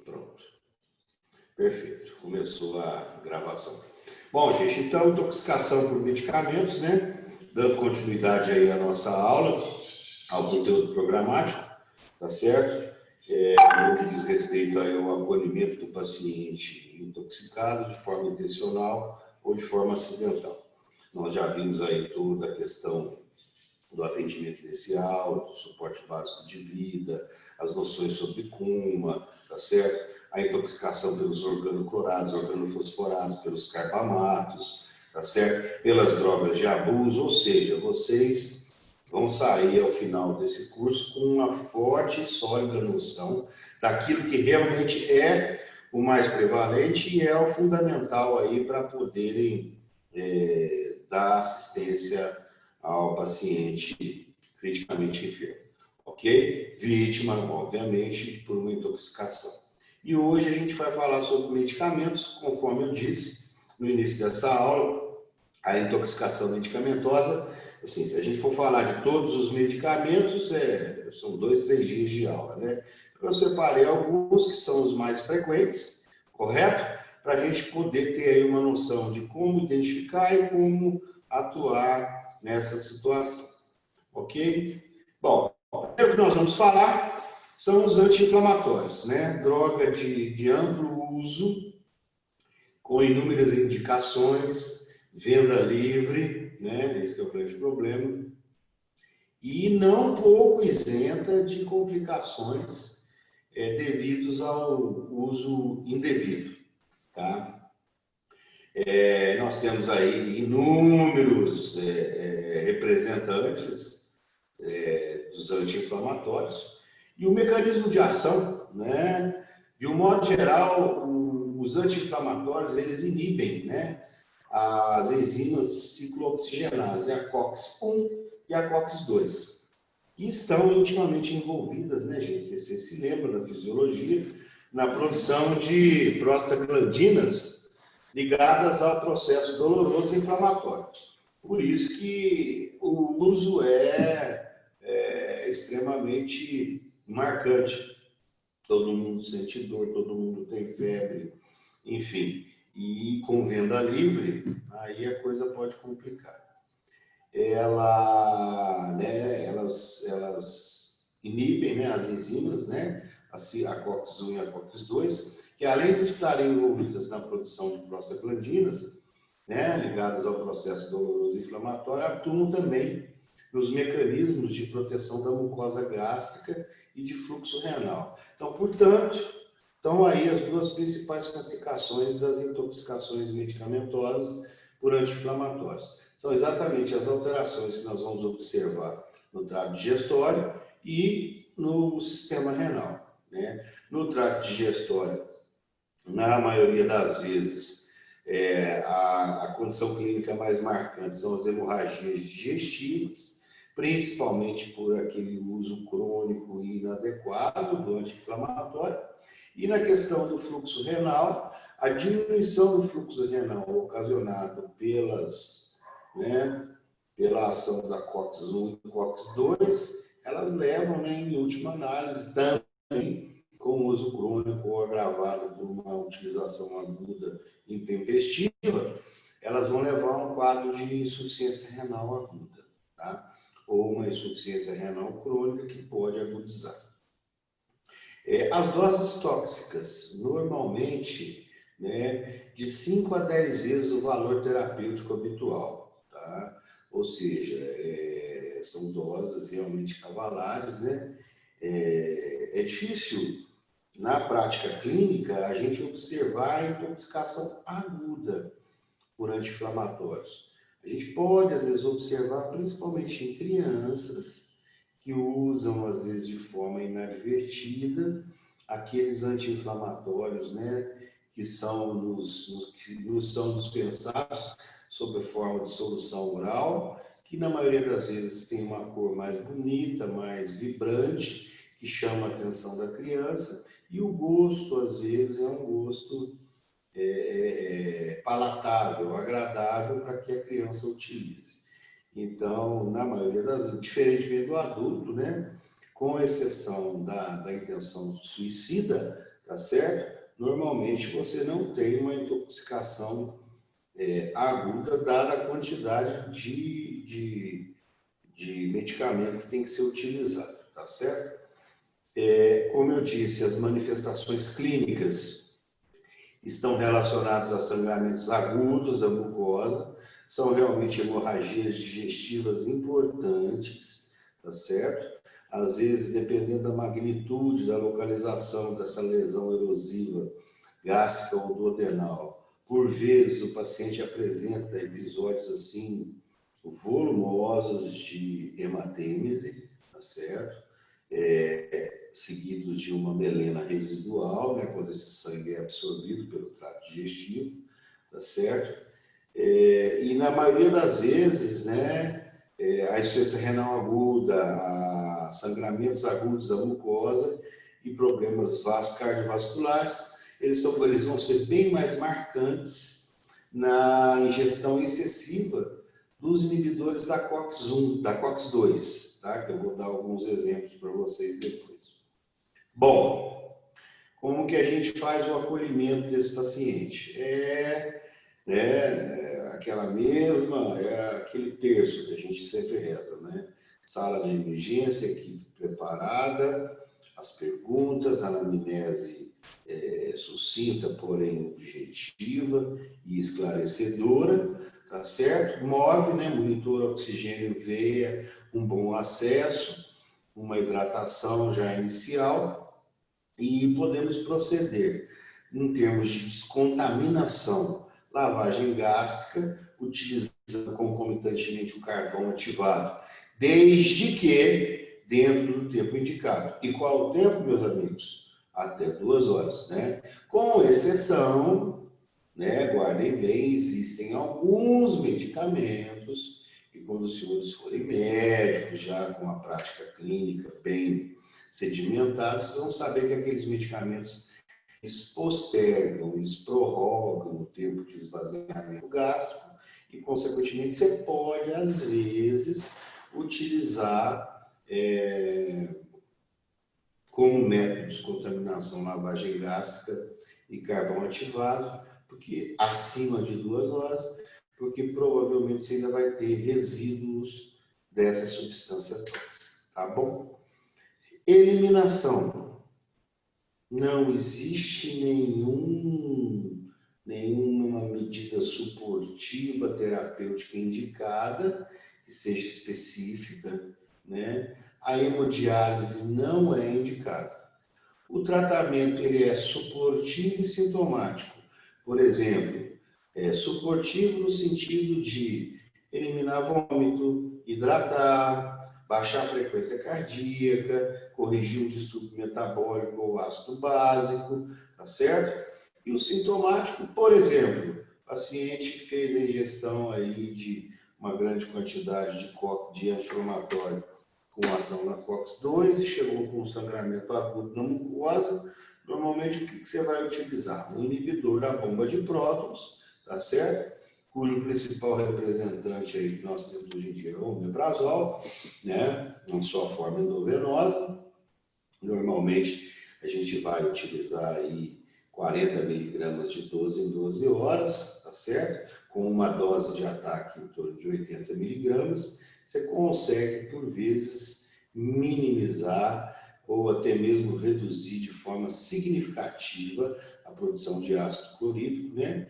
Pronto. Perfeito. Começou a gravação. Bom, gente, então, intoxicação por medicamentos, né? Dando continuidade aí à nossa aula, ao conteúdo programático, tá certo? No que diz respeito aí ao acolhimento do paciente intoxicado de forma intencional ou de forma acidental. Nós já vimos aí toda a questão do atendimento inicial, do suporte básico de vida, as noções sobre coma, tá certo? A intoxicação pelos organoclorados, organofosforados, pelos carbamatos, tá certo? Pelas drogas de abuso, ou seja, vocês vão sair ao final desse curso com uma forte e sólida noção daquilo que realmente é o mais prevalente e é o fundamental aí para poderem dar assistência ao paciente criticamente enfermo, ok? Vítima, obviamente, por uma intoxicação. E hoje a gente vai falar sobre medicamentos, conforme eu disse no início dessa aula, a intoxicação medicamentosa. Assim, se a gente for falar de todos os medicamentos, são 2, 3 dias de aula, né? Eu separei alguns que são os mais frequentes, correto? Para a gente poder ter aí uma noção de como identificar e como atuar nessa situação, ok? Bom, o primeiro que nós vamos falar são os anti-inflamatórios, né? Droga de amplo uso, com inúmeras indicações, venda livre, né? Esse é o grande problema, e não pouco isenta de complicações devidos ao uso indevido, tá? Nós temos aí inúmeros representantes dos anti-inflamatórios, e o mecanismo de ação, né? De um modo geral, os anti-inflamatórios, eles inibem, né, as enzimas ciclooxigenase, a COX-1 e a COX-2, que estão intimamente envolvidas, né, gente? Você se lembra da fisiologia, na produção de prostaglandinas ligadas ao processo doloroso inflamatório. Por isso que o uso é extremamente marcante. Todo mundo sente dor, todo mundo tem febre, enfim. E com venda livre, aí a coisa pode complicar. Elas inibem, né, as enzimas, né, a COX-1 e a COX-2, que além de estarem envolvidas na produção de prostaglandinas, né, ligadas ao processo doloroso inflamatório, atuam também nos mecanismos de proteção da mucosa gástrica e de fluxo renal. Então, portanto, estão aí as duas principais complicações das intoxicações medicamentosas por anti-inflamatórios. São exatamente as alterações que nós vamos observar no trato digestório e no sistema renal, né? No trato digestório, na maioria das vezes, a condição clínica mais marcante são as hemorragias digestivas, principalmente por aquele uso crônico e inadequado do anti-inflamatório. E na questão do fluxo renal, a diminuição do fluxo renal ocasionado pela ação da COX-1 e COX-2, elas levam, né, em última análise, também com o uso crônico ou agravado por uma utilização aguda intempestiva, elas vão levar a um quadro de insuficiência renal aguda, tá? Ou uma insuficiência renal crônica que pode agudizar. As doses tóxicas, normalmente, né, de 5 a 10 vezes o valor terapêutico habitual, tá? Ou seja, são doses realmente cavalares, né? É difícil, na prática clínica, a gente observar a intoxicação aguda por anti-inflamatórios. A gente pode, às vezes, observar, principalmente em crianças, que usam, às vezes, de forma inadvertida, aqueles anti-inflamatórios, né, que nos são dispensados sob forma de solução oral, que na maioria das vezes tem uma cor mais bonita, mais vibrante, que chama a atenção da criança, e o gosto, às vezes, é um gosto palatável, agradável para que a criança utilize. Então, na maioria das vezes, diferentemente do adulto, né, com exceção da intenção suicida, tá certo? Normalmente você não tem uma intoxicação aguda, dada a quantidade de medicamento que tem que ser utilizado, tá certo? Como eu disse, as manifestações clínicas estão relacionadas a sangramentos agudos da mucosa, são realmente hemorragias digestivas importantes, tá certo? Às vezes, dependendo da magnitude, da localização dessa lesão erosiva gástrica ou duodenal, por vezes o paciente apresenta episódios assim volumosos de hematêmese, tá certo? Seguidos de uma melena residual, né, quando esse sangue é absorvido pelo trato digestivo, tá certo? E na maioria das vezes, né, a insuficiência renal aguda, a sangramentos agudos da mucosa e problemas cardiovasculares, eles vão ser bem mais marcantes na ingestão excessiva dos inibidores da COX-1, da COX-2, tá? Que eu vou dar alguns exemplos para vocês depois. Bom, como que a gente faz o acolhimento desse paciente? Aquele terço que a gente sempre reza, né? Sala de emergência, equipe preparada, as perguntas, a anamnese sucinta, porém objetiva e esclarecedora, tá certo? Move, né? Monitora oxigênio veia, um bom acesso, uma hidratação já inicial e podemos proceder em termos de descontaminação, lavagem gástrica, utilizando concomitantemente o carvão ativado, desde que dentro do tempo indicado. E qual o tempo, meus amigos? Até 2 horas, né? Com exceção, né, guardem bem, existem alguns medicamentos e quando os senhores forem médicos, já com a prática clínica bem sedimentada, vocês vão saber que aqueles medicamentos eles postergam, eles prorrogam o tempo de esvaziamento gástrico e, consequentemente, você pode, às vezes, utilizar como método de descontaminação lavagem gástrica e carvão ativado, porque acima de 2 horas, porque provavelmente você ainda vai ter resíduos dessa substância tóxica, tá bom? Eliminação. Não existe nenhuma medida suportiva terapêutica indicada que seja específica, né? A hemodiálise não é indicada. O tratamento ele é suportivo e sintomático. Por exemplo, suportivo no sentido de eliminar vômito, hidratar, baixar a frequência cardíaca, corrigir um distúrbio metabólico ou ácido básico, tá certo? E o sintomático, por exemplo, o paciente fez a ingestão aí de uma grande quantidade de anti-inflamatório com ação na COX-2 e chegou com um sangramento agudo na mucosa. Normalmente, o que você vai utilizar? Um inibidor da bomba de prótons, tá certo? Cujo principal representante aí que nós temos hoje em dia é o omeprazol, né? Em sua forma endovenosa. Normalmente, a gente vai utilizar aí 40 miligramas de 12 em 12 horas, tá certo? Com uma dose de ataque em torno de 80 miligramas, você consegue, por vezes, minimizar ou até mesmo reduzir de forma significativa a produção de ácido clorídrico, né?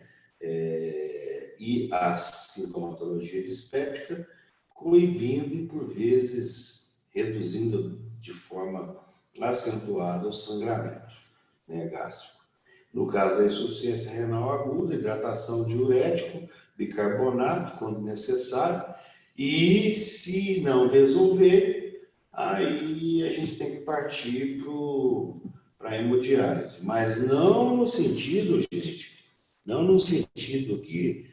E a sintomatologia dispéptica, coibindo e, por vezes, reduzindo de forma acentuada o sangramento, né, gástrico. No caso da insuficiência renal aguda, hidratação diurético, bicarbonato, quando necessário, e se não resolver, aí a gente tem que partir para a hemodiálise. Mas não no sentido, gente, não no sentido aqui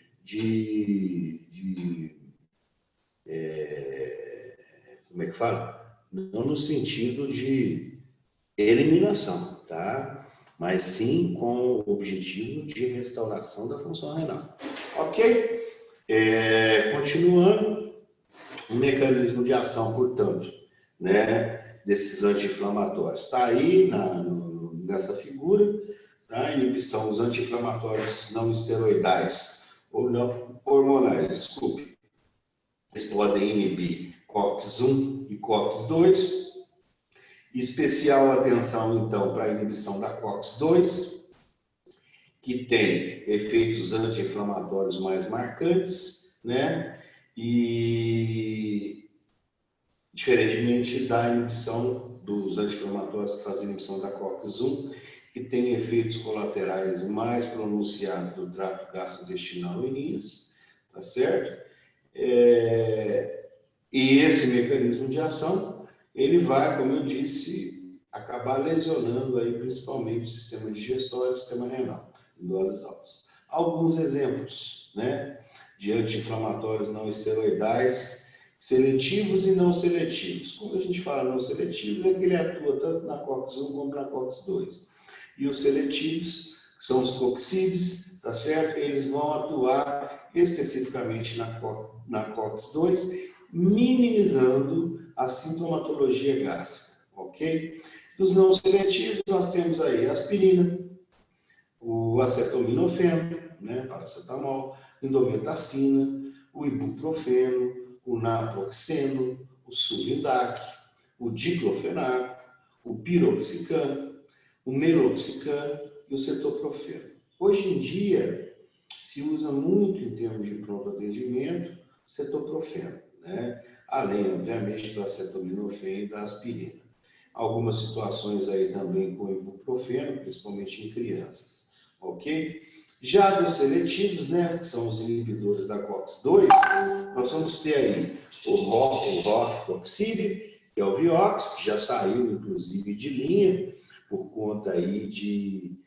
como é que fala? Não no sentido de eliminação, tá? Mas sim com o objetivo de restauração da função renal. Ok? Continuando, o mecanismo de ação, portanto, né, desses anti-inflamatórios está aí nessa figura, tá? Inibição dos anti-inflamatórios não esteroidais, ou não hormonais, desculpe. Eles podem inibir COX-1 e COX-2. Especial atenção, então, para a inibição da COX-2, que tem efeitos anti-inflamatórios mais marcantes, né? E diferentemente da inibição dos anti-inflamatórios que fazem inibição da COX-1, que tem efeitos colaterais mais pronunciados do trato gastrointestinal e rins, tá certo? E esse mecanismo de ação, ele vai, como eu disse, acabar lesionando aí principalmente o sistema digestório e o sistema renal, em doses altas. Alguns exemplos, né, de anti-inflamatórios não esteroidais, seletivos e não seletivos. Quando a gente fala não seletivos, é que ele atua tanto na COX-1 como na COX-2. E os seletivos, que são os coxibes, tá certo? Eles vão atuar especificamente na COX-2, minimizando a sintomatologia gástrica, ok? Dos não seletivos, nós temos aí a aspirina, o acetaminofeno, né, paracetamol, indometacina, o ibuprofeno, o naproxeno, o sulindac, o diclofenaco, o piroxicam, o meloxicam e o cetoprofeno. Hoje em dia, se usa muito em termos de pronto atendimento, o cetoprofeno, né? Além, obviamente, do acetaminofeno e da aspirina. Algumas situações aí também com ibuprofeno, principalmente em crianças, ok? Já dos seletivos, né, que são os inibidores da COX-2, nós vamos ter aí o roxib, que é o Vioxx, que já saiu, inclusive, de linha, por conta aí de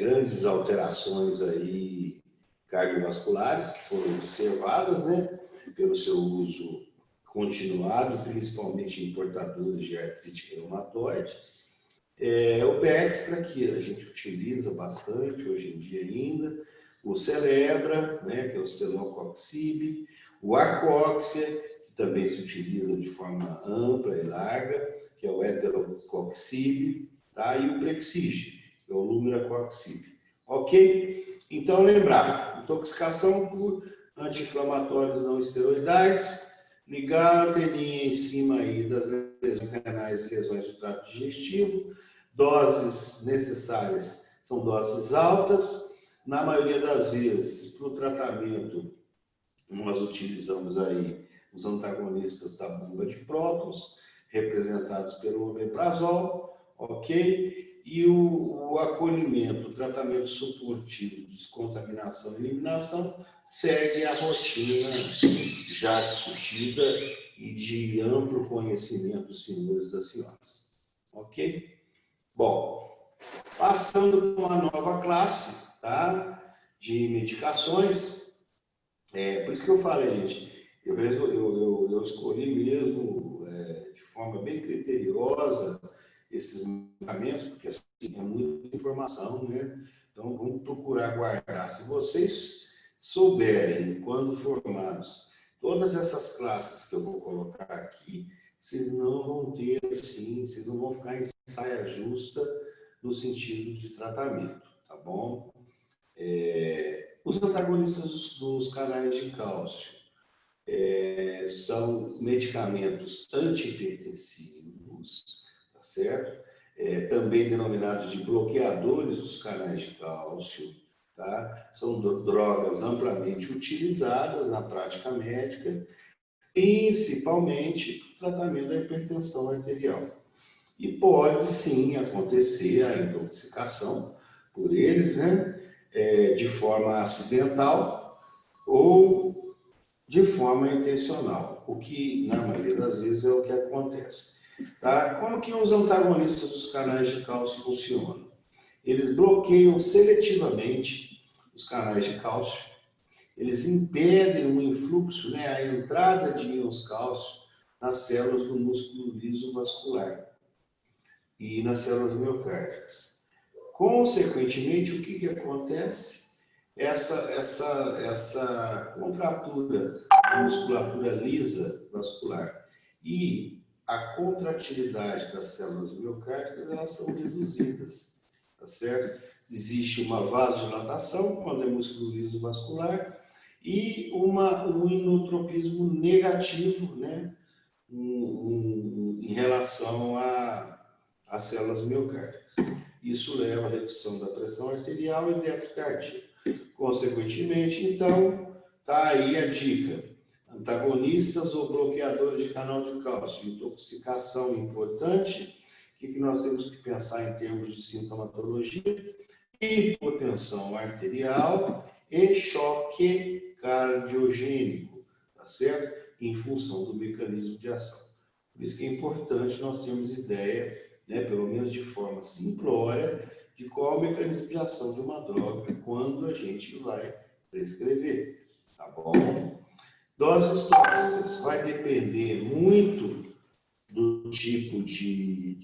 grandes alterações aí cardiovasculares que foram observadas, né, pelo seu uso continuado, principalmente em portadores de artrite reumatoide. O Bextra, que a gente utiliza bastante hoje em dia ainda, o Celebra, né, que é o Celocoxib, o Arcoxia, que também se utiliza de forma ampla e larga, que é o Heterocoxib, tá? E o Prexige, que é o Lumiracoxib. Ok? Então, lembrar, intoxicação por anti-inflamatórios não esteroidais, ligar a anteninha em cima aí das lesões renais e lesões do trato digestivo. Doses necessárias são doses altas. Na maioria das vezes, para o tratamento, nós utilizamos aí os antagonistas da bomba de prótons, representados pelo omeprazol, ok? E o acolhimento, o tratamento suportivo, descontaminação e eliminação, segue a rotina já discutida e de amplo conhecimento dos senhores e das senhoras. Ok? Bom, passando para uma nova classe, tá? De medicações, por isso que eu falei, gente, eu escolhi mesmo de forma bem criteriosa esses medicamentos, porque assim, é muita informação, né? Então, vamos procurar guardar. Se vocês souberem, quando formados, todas essas classes que eu vou colocar aqui, vocês não vão ter, assim, vocês não vão ficar em saia justa no sentido de tratamento, tá bom? Os antagonistas dos canais de cálcio são medicamentos antihipertensivos, tá certo? Também denominados de bloqueadores dos canais de cálcio, tá? São drogas amplamente utilizadas na prática médica, principalmente para o tratamento da hipertensão arterial. E pode sim acontecer a intoxicação por eles, né? De forma acidental ou de forma intencional, o que na maioria das vezes é o que acontece. Tá? Como que os antagonistas dos canais de cálcio funcionam? Eles bloqueiam seletivamente os canais de cálcio, eles impedem o influxo, né, a entrada de íons cálcio nas células do músculo liso vascular e nas células miocárdicas. Consequentemente, o que acontece? Essa contratura da musculatura lisa vascular e a contratividade das células miocárdicas, elas são reduzidas. tá certo? Existe uma vasodilatação, quando é músculo liso vascular, e um inotropismo negativo, né? Em relação às células miocárdicas. Isso leva à redução da pressão arterial e débito cardíaco. Consequentemente, então, está aí a dica. Antagonistas ou bloqueadores de canal de cálcio. Intoxicação importante. O que nós temos que pensar em termos de sintomatologia? Hipotensão arterial e choque cardiogênico, tá certo? Em função do mecanismo de ação. Por isso que é importante nós termos ideia, né, pelo menos de forma simplória, de qual é o mecanismo de ação de uma droga quando a gente vai prescrever, tá bom? Doses tóxicas vai depender muito do tipo de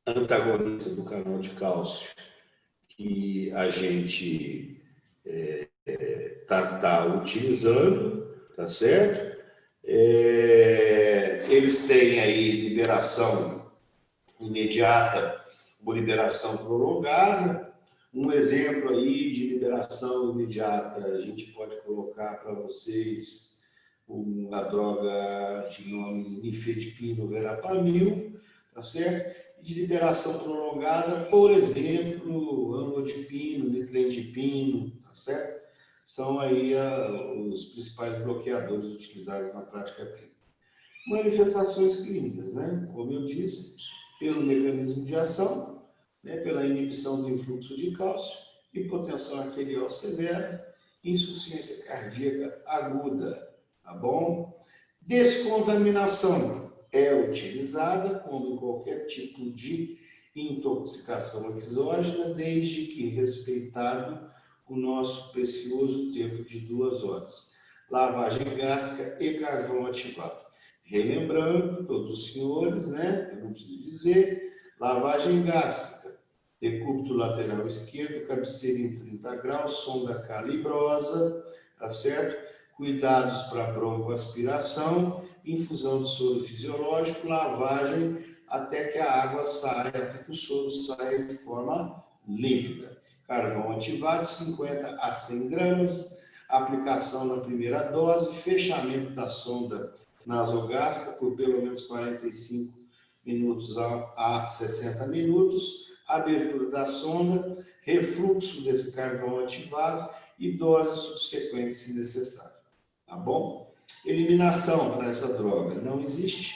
antagonista do canal de cálcio que a gente tá utilizando, tá certo? Eles têm aí liberação imediata ou liberação prolongada. Um exemplo aí de liberação imediata, a gente pode colocar para vocês uma droga de nome nifedipino verapamil, tá certo? De liberação prolongada, por exemplo, amlodipino, nitrendipino, tá certo? São aí os principais bloqueadores utilizados na prática clínica. Manifestações clínicas, né? Como eu disse, pelo mecanismo de ação, né? Pela inibição do influxo de cálcio, hipotensão arterial severa, insuficiência cardíaca aguda, tá bom? Descontaminação é utilizada como em qualquer tipo de intoxicação exógena, desde que respeitado o nosso precioso tempo de 2 horas. Lavagem gástrica e carvão ativado. Relembrando, todos os senhores, né? Eu não preciso dizer, lavagem gástrica, decúbito lateral esquerdo, cabeceira em 30 graus, sonda calibrosa, tá certo? Cuidados para broncoaspiração, infusão de soro fisiológico, lavagem até que a água saia, até que o soro saia de forma límpida. Carvão ativado, 50 a 100 gramas, aplicação na primeira dose, fechamento da sonda nasogástrica por pelo menos 45 minutos a 60 minutos, abertura da sonda, refluxo desse carvão ativado e dose subsequente se necessário. Tá bom? Eliminação para essa droga não existe,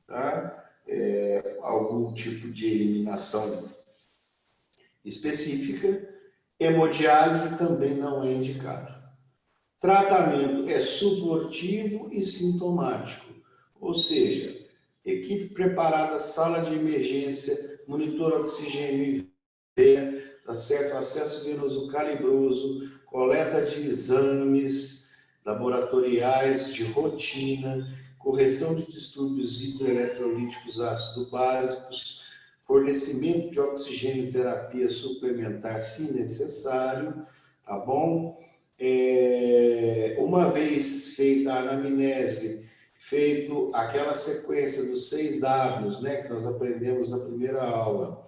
tá? Algum tipo de eliminação específica. Hemodiálise também não é indicado. Tratamento é suportivo e sintomático, ou seja, equipe preparada, sala de emergência, monitor oxigênio e tá certo? Acesso venoso calibroso, coleta de exames laboratoriais de rotina, correção de distúrbios hidroeletrolíticos ácido-básicos, fornecimento de oxigênio terapia suplementar se necessário, tá bom? Uma vez feita a anamnese, feito aquela sequência dos 6 Ws, né, que nós aprendemos na primeira aula,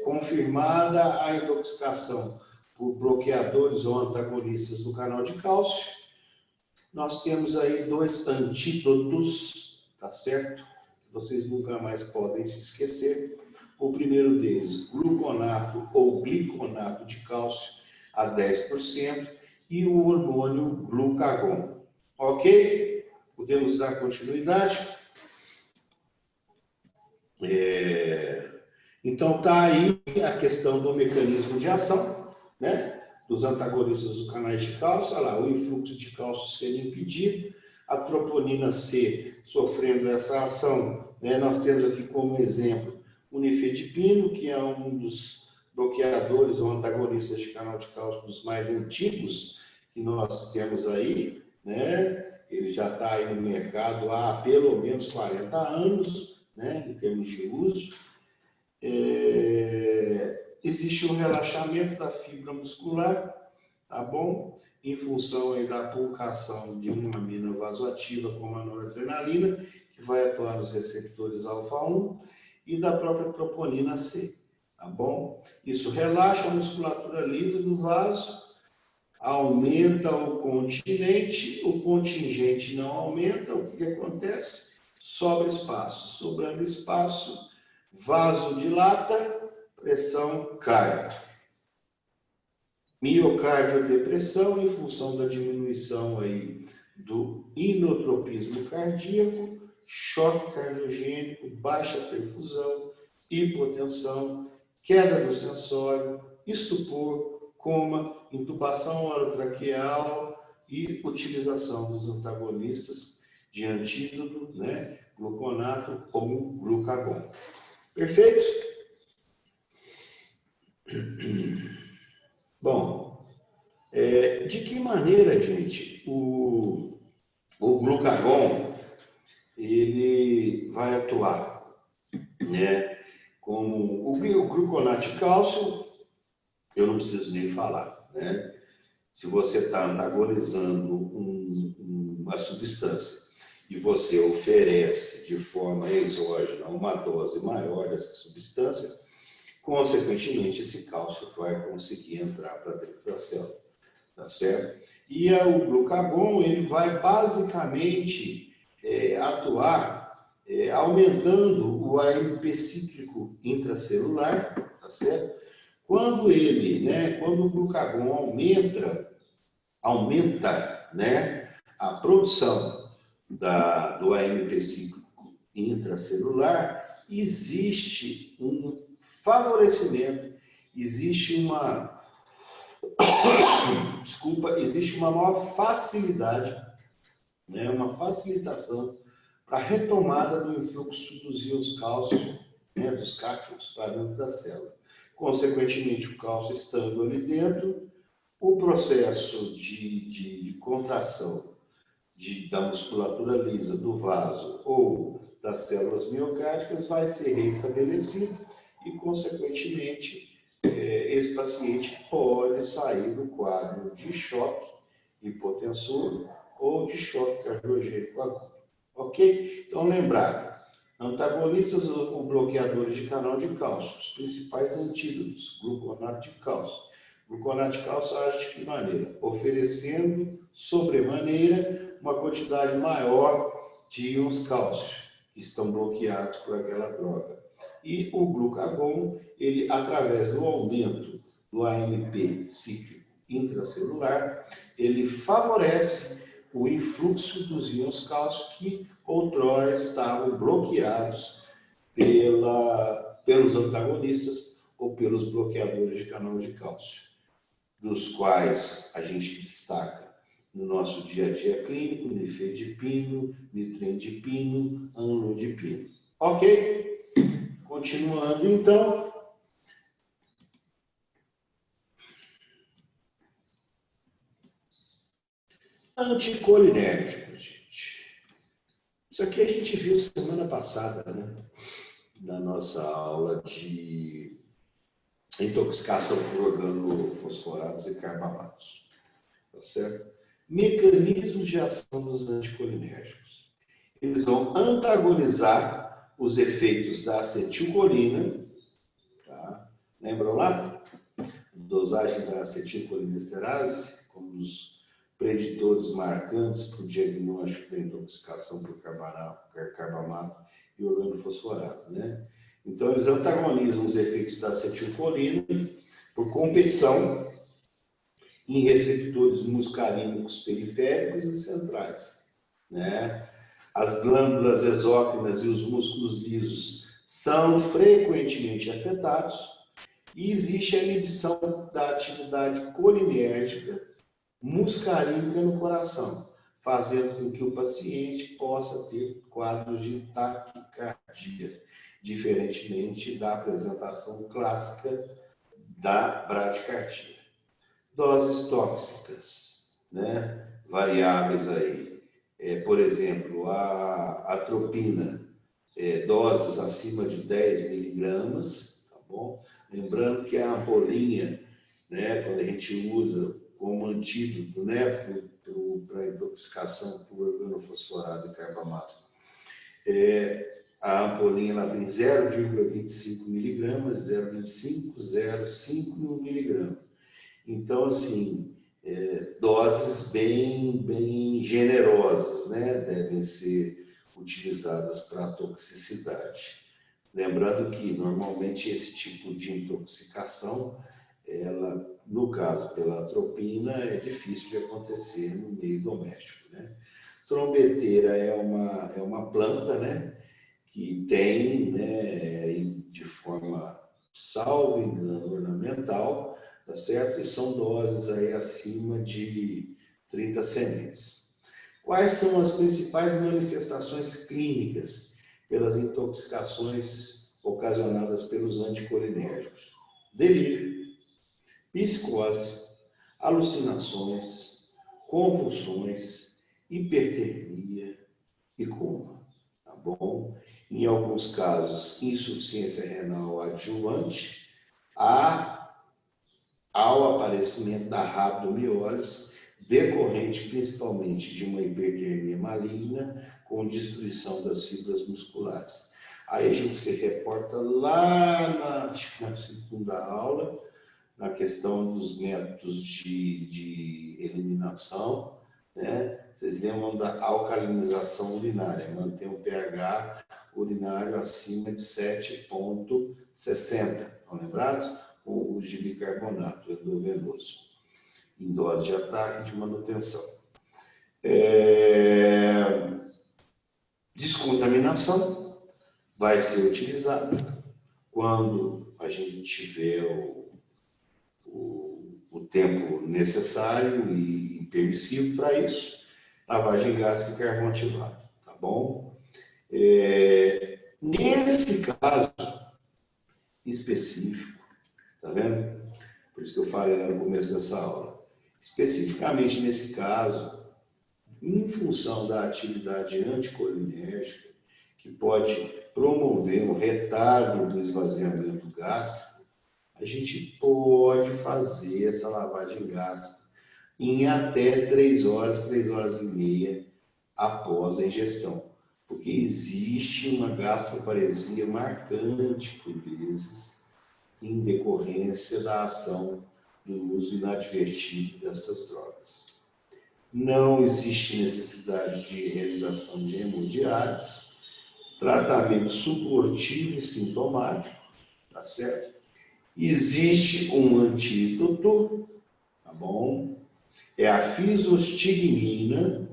confirmada a intoxicação por bloqueadores ou antagonistas do canal de cálcio, nós temos aí 2 antídotos, tá certo? Vocês nunca mais podem se esquecer. O primeiro deles, gluconato ou gliconato de cálcio a 10% e o hormônio glucagon. Ok? Podemos dar continuidade? Então, está aí a questão do mecanismo de ação, né? Dos antagonistas dos canais de cálcio, olha lá, o influxo de cálcio sendo impedido, a troponina C sofrendo essa ação, né? Nós temos aqui como exemplo o nifedipino, que é um dos bloqueadores ou antagonistas de canal de cálcio dos mais antigos que nós temos aí, né? Ele já está aí no mercado há pelo menos 40 anos, né? Em termos de uso. Existe um relaxamento da fibra muscular, tá bom? Em função aí da pulcação de uma amina vasoativa como a noradrenalina, que vai atuar nos receptores alfa-1 e da própria troponina C, tá bom? Isso relaxa a musculatura lisa do vaso, aumenta o contingente não aumenta, o que acontece? Sobra espaço. Sobrando espaço, vaso dilata, pressão cai. Miocardiodepressão, em função da diminuição aí do inotropismo cardíaco, choque cardiogênico, baixa perfusão, hipotensão, queda do sensório, estupor, coma, intubação orotraqueal e utilização dos antagonistas de antídoto, né, gluconato ou glucagon. Perfeito? Bom, de que maneira, gente, o glucagon ele vai atuar, né? Como o gluconato de cálcio, eu não preciso nem falar, né? Se você está antagonizando uma substância e você oferece de forma exógena uma dose maior dessa substância, consequentemente esse cálcio vai conseguir entrar para dentro da célula, tá certo? E o glucagon ele vai basicamente atuar aumentando o AMP cíclico intracelular, tá certo? Quando o glucagon aumenta, né, a produção do AMP cíclico intracelular, existe um favorecimento, existe uma maior facilidade, né, uma facilitação para a retomada do influxo dos íons cálcio, né, dos cátions, para dentro da célula. Consequentemente, o cálcio estando ali dentro, o processo de contração da musculatura lisa do vaso ou das células miocárdicas vai ser reestabelecido e, consequentemente, esse paciente pode sair do quadro de choque hipotensor ou de choque cardiogênico agudo. Ok? Então, lembrar, antagonistas ou bloqueadores de canal de cálcio, os principais antídotos, gluconato de cálcio. Gluconato de cálcio age de que maneira? Oferecendo, sobremaneira, uma quantidade maior de íons cálcio, que estão bloqueados por aquela droga. E o glucagon, ele, através do aumento do AMP cíclico intracelular, ele favorece o influxo dos íons cálcio que outrora estavam bloqueados pelos antagonistas ou pelos bloqueadores de canal de cálcio, dos quais a gente destaca no nosso dia a dia clínico, nifedipino, nitrendipino, amlodipino. Ok? Continuando, então. Anticolinérgico, gente. Isso aqui a gente viu semana passada, né? Na nossa aula de intoxicação por organofosforados e carbamatos. Tá certo? Mecanismos de ação dos anticolinérgicos. Eles vão antagonizar os efeitos da acetilcolina, tá? Lembram lá? Dosagem da acetilcolinesterase, como os preditores marcantes para o diagnóstico da intoxicação por carbamato e organofosforato, né? Então, eles antagonizam os efeitos da acetilcolina por competição em receptores muscarínicos periféricos e centrais, né? As glândulas exócrinas e os músculos lisos são frequentemente afetados e existe a inibição da atividade colinérgica muscarínica no coração, fazendo com que o paciente possa ter quadros de taquicardia, diferentemente da apresentação clássica da bradicardia. Doses tóxicas, né, variáveis aí. Por exemplo, a atropina, doses acima de 10 miligramas, tá bom? Lembrando que a ampolinha, né, quando a gente usa como antídoto, né, para intoxicação por organofosforado e carbamato, A ampolinha ela tem 0,25 miligramas, 0,25, 0,5 e 1 miligrama. Então, assim, doses bem generosas, né? Devem ser utilizadas para toxicidade. Lembrando que, normalmente, esse tipo de intoxicação, ela, no caso pela atropina, é difícil de acontecer no meio doméstico, né? Trombeteira é uma planta, né? Que tem, né, de forma, salvo engano, ornamental, tá certo? E são doses aí acima de 30 sementes. Quais são as principais manifestações clínicas pelas intoxicações ocasionadas pelos anticolinérgicos? Delírio, psicose, alucinações, convulsões, hipertermia e coma, tá bom? Em alguns casos, insuficiência renal adjuvante, ao aparecimento da rabdomiólise, decorrente principalmente de uma hipertermia maligna com destruição das fibras musculares. Aí a gente se reporta lá na segunda aula, na questão dos métodos de eliminação, né? Vocês lembram da alcalinização urinária, manter um pH urinário acima de 7,60. Estão lembrados? Com o uso de bicarbonato endovenoso, em dose de ataque de manutenção. Descontaminação vai ser utilizada quando a gente tiver o tempo necessário e permissivo para isso. Lavagem gástrica e carvão ativado, tá bom? Nesse caso específico, tá vendo? Por isso que eu falei no começo dessa aula. Especificamente nesse caso, em função da atividade anticolinérgica, que pode promover um retardo do esvaziamento gástrico, a gente pode fazer essa lavagem gástrica em até 3 horas e meia após a ingestão. Porque existe uma gastroparesia marcante, por vezes, em decorrência da ação do uso inadvertido dessas drogas. Não existe necessidade de realização de hemodiálise, tratamento suportivo e sintomático, tá certo? Existe um antídoto, tá bom? É a fisostignina,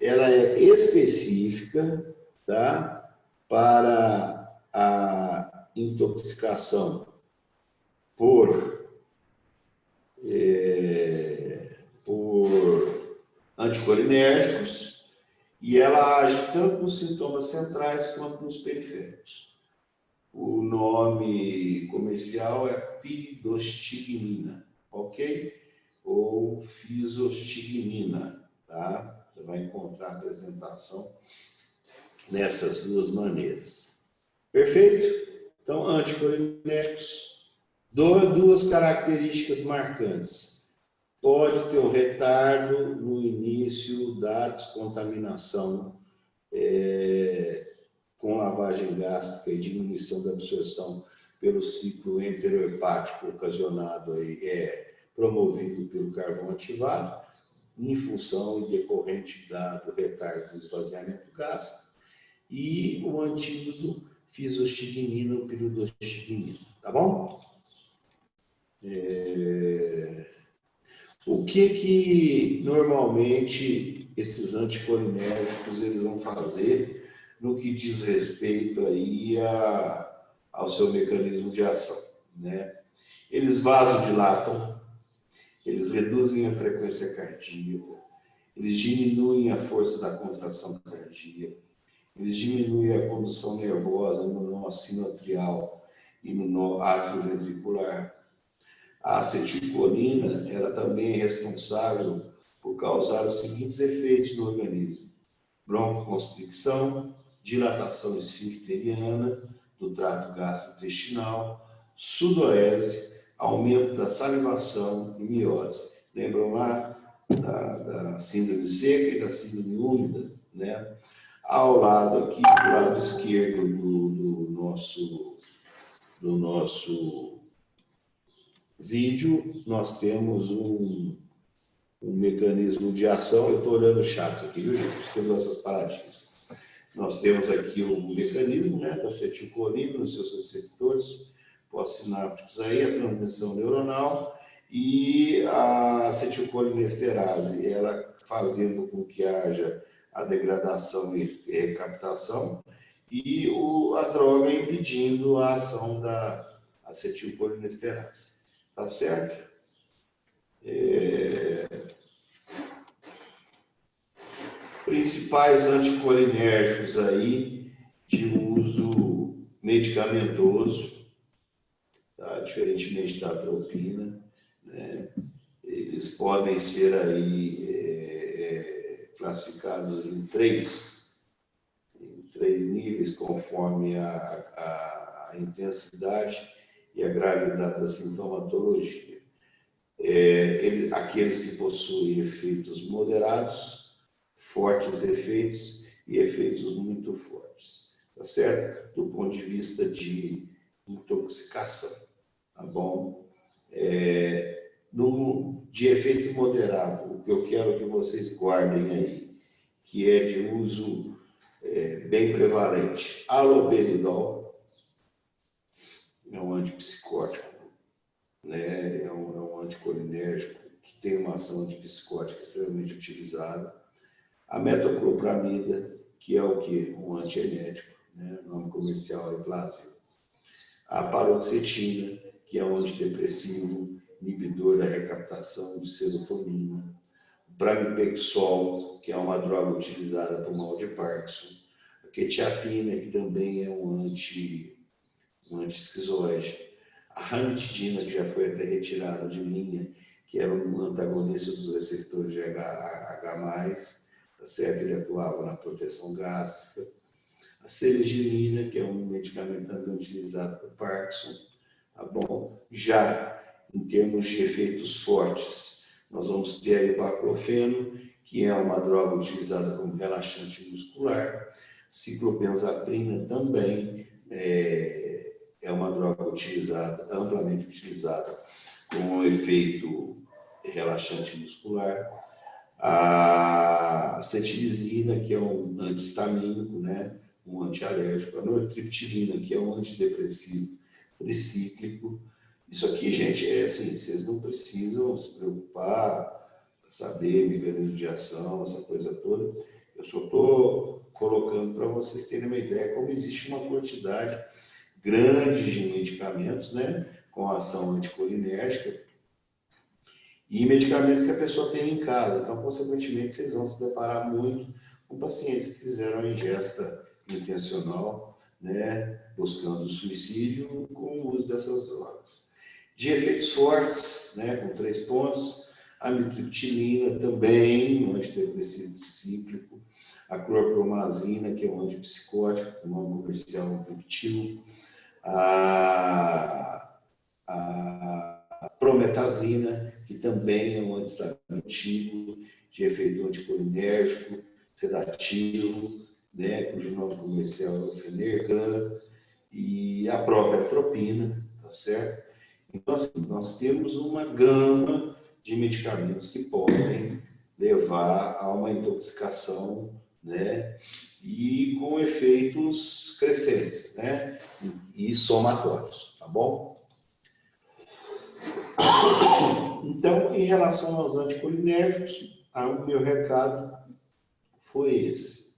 ela é específica, tá? Para a intoxicação por anticolinérgicos, e ela age tanto nos sintomas centrais quanto nos periféricos. O nome comercial é piridostignina, ok? Ou fisostignina, tá? Você vai encontrar a apresentação nessas duas maneiras. Perfeito? Então, anticolinérgicos, duas características marcantes. Pode ter um retardo no início da descontaminação com lavagem gástrica e diminuição da absorção pelo ciclo enterohepático ocasionado promovido pelo carvão ativado, em função e decorrente do retardo do esvaziamento gástrico, e o antídoto fisostignina ou piridostignina, tá bom? O que normalmente esses anticolinérgicos eles vão fazer no que diz respeito aí ao seu mecanismo de ação, né? Eles vasodilatam, eles reduzem a frequência cardíaca, eles diminuem a força da contração cardíaca, eles diminuem a condução nervosa no nó sinoatrial e no nó atrioventricular. A acetilcolina, ela também é responsável por causar os seguintes efeitos no organismo: broncoconstricção, dilatação esfincteriana do trato gastrointestinal, sudorese, aumento da salivação e miose. Lembram lá da síndrome seca e da síndrome úmida, né? Ao lado aqui, do lado esquerdo do nosso vídeo, nós temos um mecanismo de ação. Eu estou olhando o chat aqui, viu, gente? Temos essas paradinhas. Nós temos aqui um mecanismo, né, da acetilcolina nos seus receptores pós-sinápticos aí, a transmissão neuronal, e a acetilcolinesterase, ela fazendo com que haja a degradação e recaptação, e a droga impedindo a ação da acetilcolinesterase. Tá certo? Principais anticolinérgicos aí de uso medicamentoso, tá? Diferentemente da atropina, né? Eles podem ser aí classificados em três níveis, conforme a intensidade e a gravidade da sintomatologia. Aqueles que possuem efeitos moderados, fortes efeitos e efeitos muito fortes, tá certo? Do ponto de vista de intoxicação, tá bom? De efeito moderado, o que eu quero que vocês guardem aí, que é de uso bem prevalente, haloperidol, é um antipsicótico, né? É um anticolinérgico que tem uma ação antipsicótica extremamente utilizada. A metoclopramida, que é o quê? Um antiemético, né? O nome comercial é Plasio. A paroxetina, que é um antidepressivo, inibidor da recaptação de serotonina. O pramipexol, que é uma droga utilizada para o mal de Parkinson. A quetiapina, que também é um anti-esquizoide. A ranitidina, que já foi até retirada de linha, que era um antagonista dos receptores de H+, tá certo? Ele atuava na proteção gástrica. A serigilina, que é um medicamento também utilizado para Parkinson, tá bom? Já em termos de efeitos fortes, nós vamos ter o baclofeno, que é uma droga utilizada como relaxante muscular. Ciclobenzaprina também é uma droga amplamente utilizada com efeito relaxante muscular. A acetilizina, que é um antihistamínico, né? Um antialérgico. A nortriptilina, que é um antidepressivo tricíclico. Isso aqui, gente, é assim, vocês não precisam se preocupar, saber mecanismo de ação, essa coisa toda. Eu só estou colocando para vocês terem uma ideia como existe uma quantidade grande de medicamentos, né? Com ação anticolinérgica, e medicamentos que a pessoa tem em casa. Então, consequentemente, vocês vão se deparar muito com pacientes que fizeram a ingesta intencional, né, buscando suicídio com o uso dessas drogas. De efeitos fortes, né, com 3 pontos, a amitriptilina também, um antidepressivo tricíclico, a clorpromazina, que é um antipsicótico, com nome comercial Ampliptil, a prometazina, que também é um antihistamínico, de efeito anticolinérgico, sedativo, né, cujo nome comercial é Fenergan, e a própria atropina, tá certo? Então, assim, nós temos uma gama de medicamentos que podem levar a uma intoxicação, né, e com efeitos crescentes, né, e somatórios, tá bom? Então, em relação aos anticolinérgicos, o meu recado foi esse.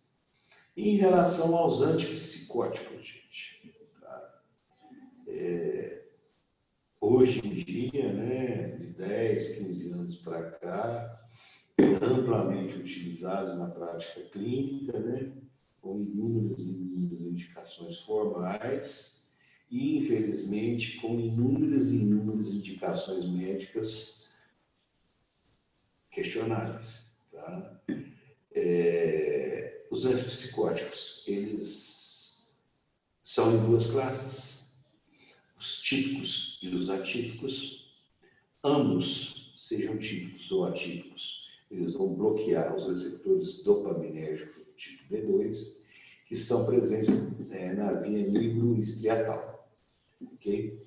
Em relação aos antipsicóticos, gente, tá? Hoje em dia, né, de 10, 15 anos para cá, amplamente utilizados na prática clínica, né, com inúmeras indicações formais e, infelizmente, com inúmeras indicações médicas questionáveis. Tá? Os antipsicóticos, eles são em 2 classes, os típicos e os atípicos. Ambos, sejam típicos ou atípicos, eles vão bloquear os receptores dopaminérgicos do tipo B2 que estão presentes na via nigro-estriatal. Ok?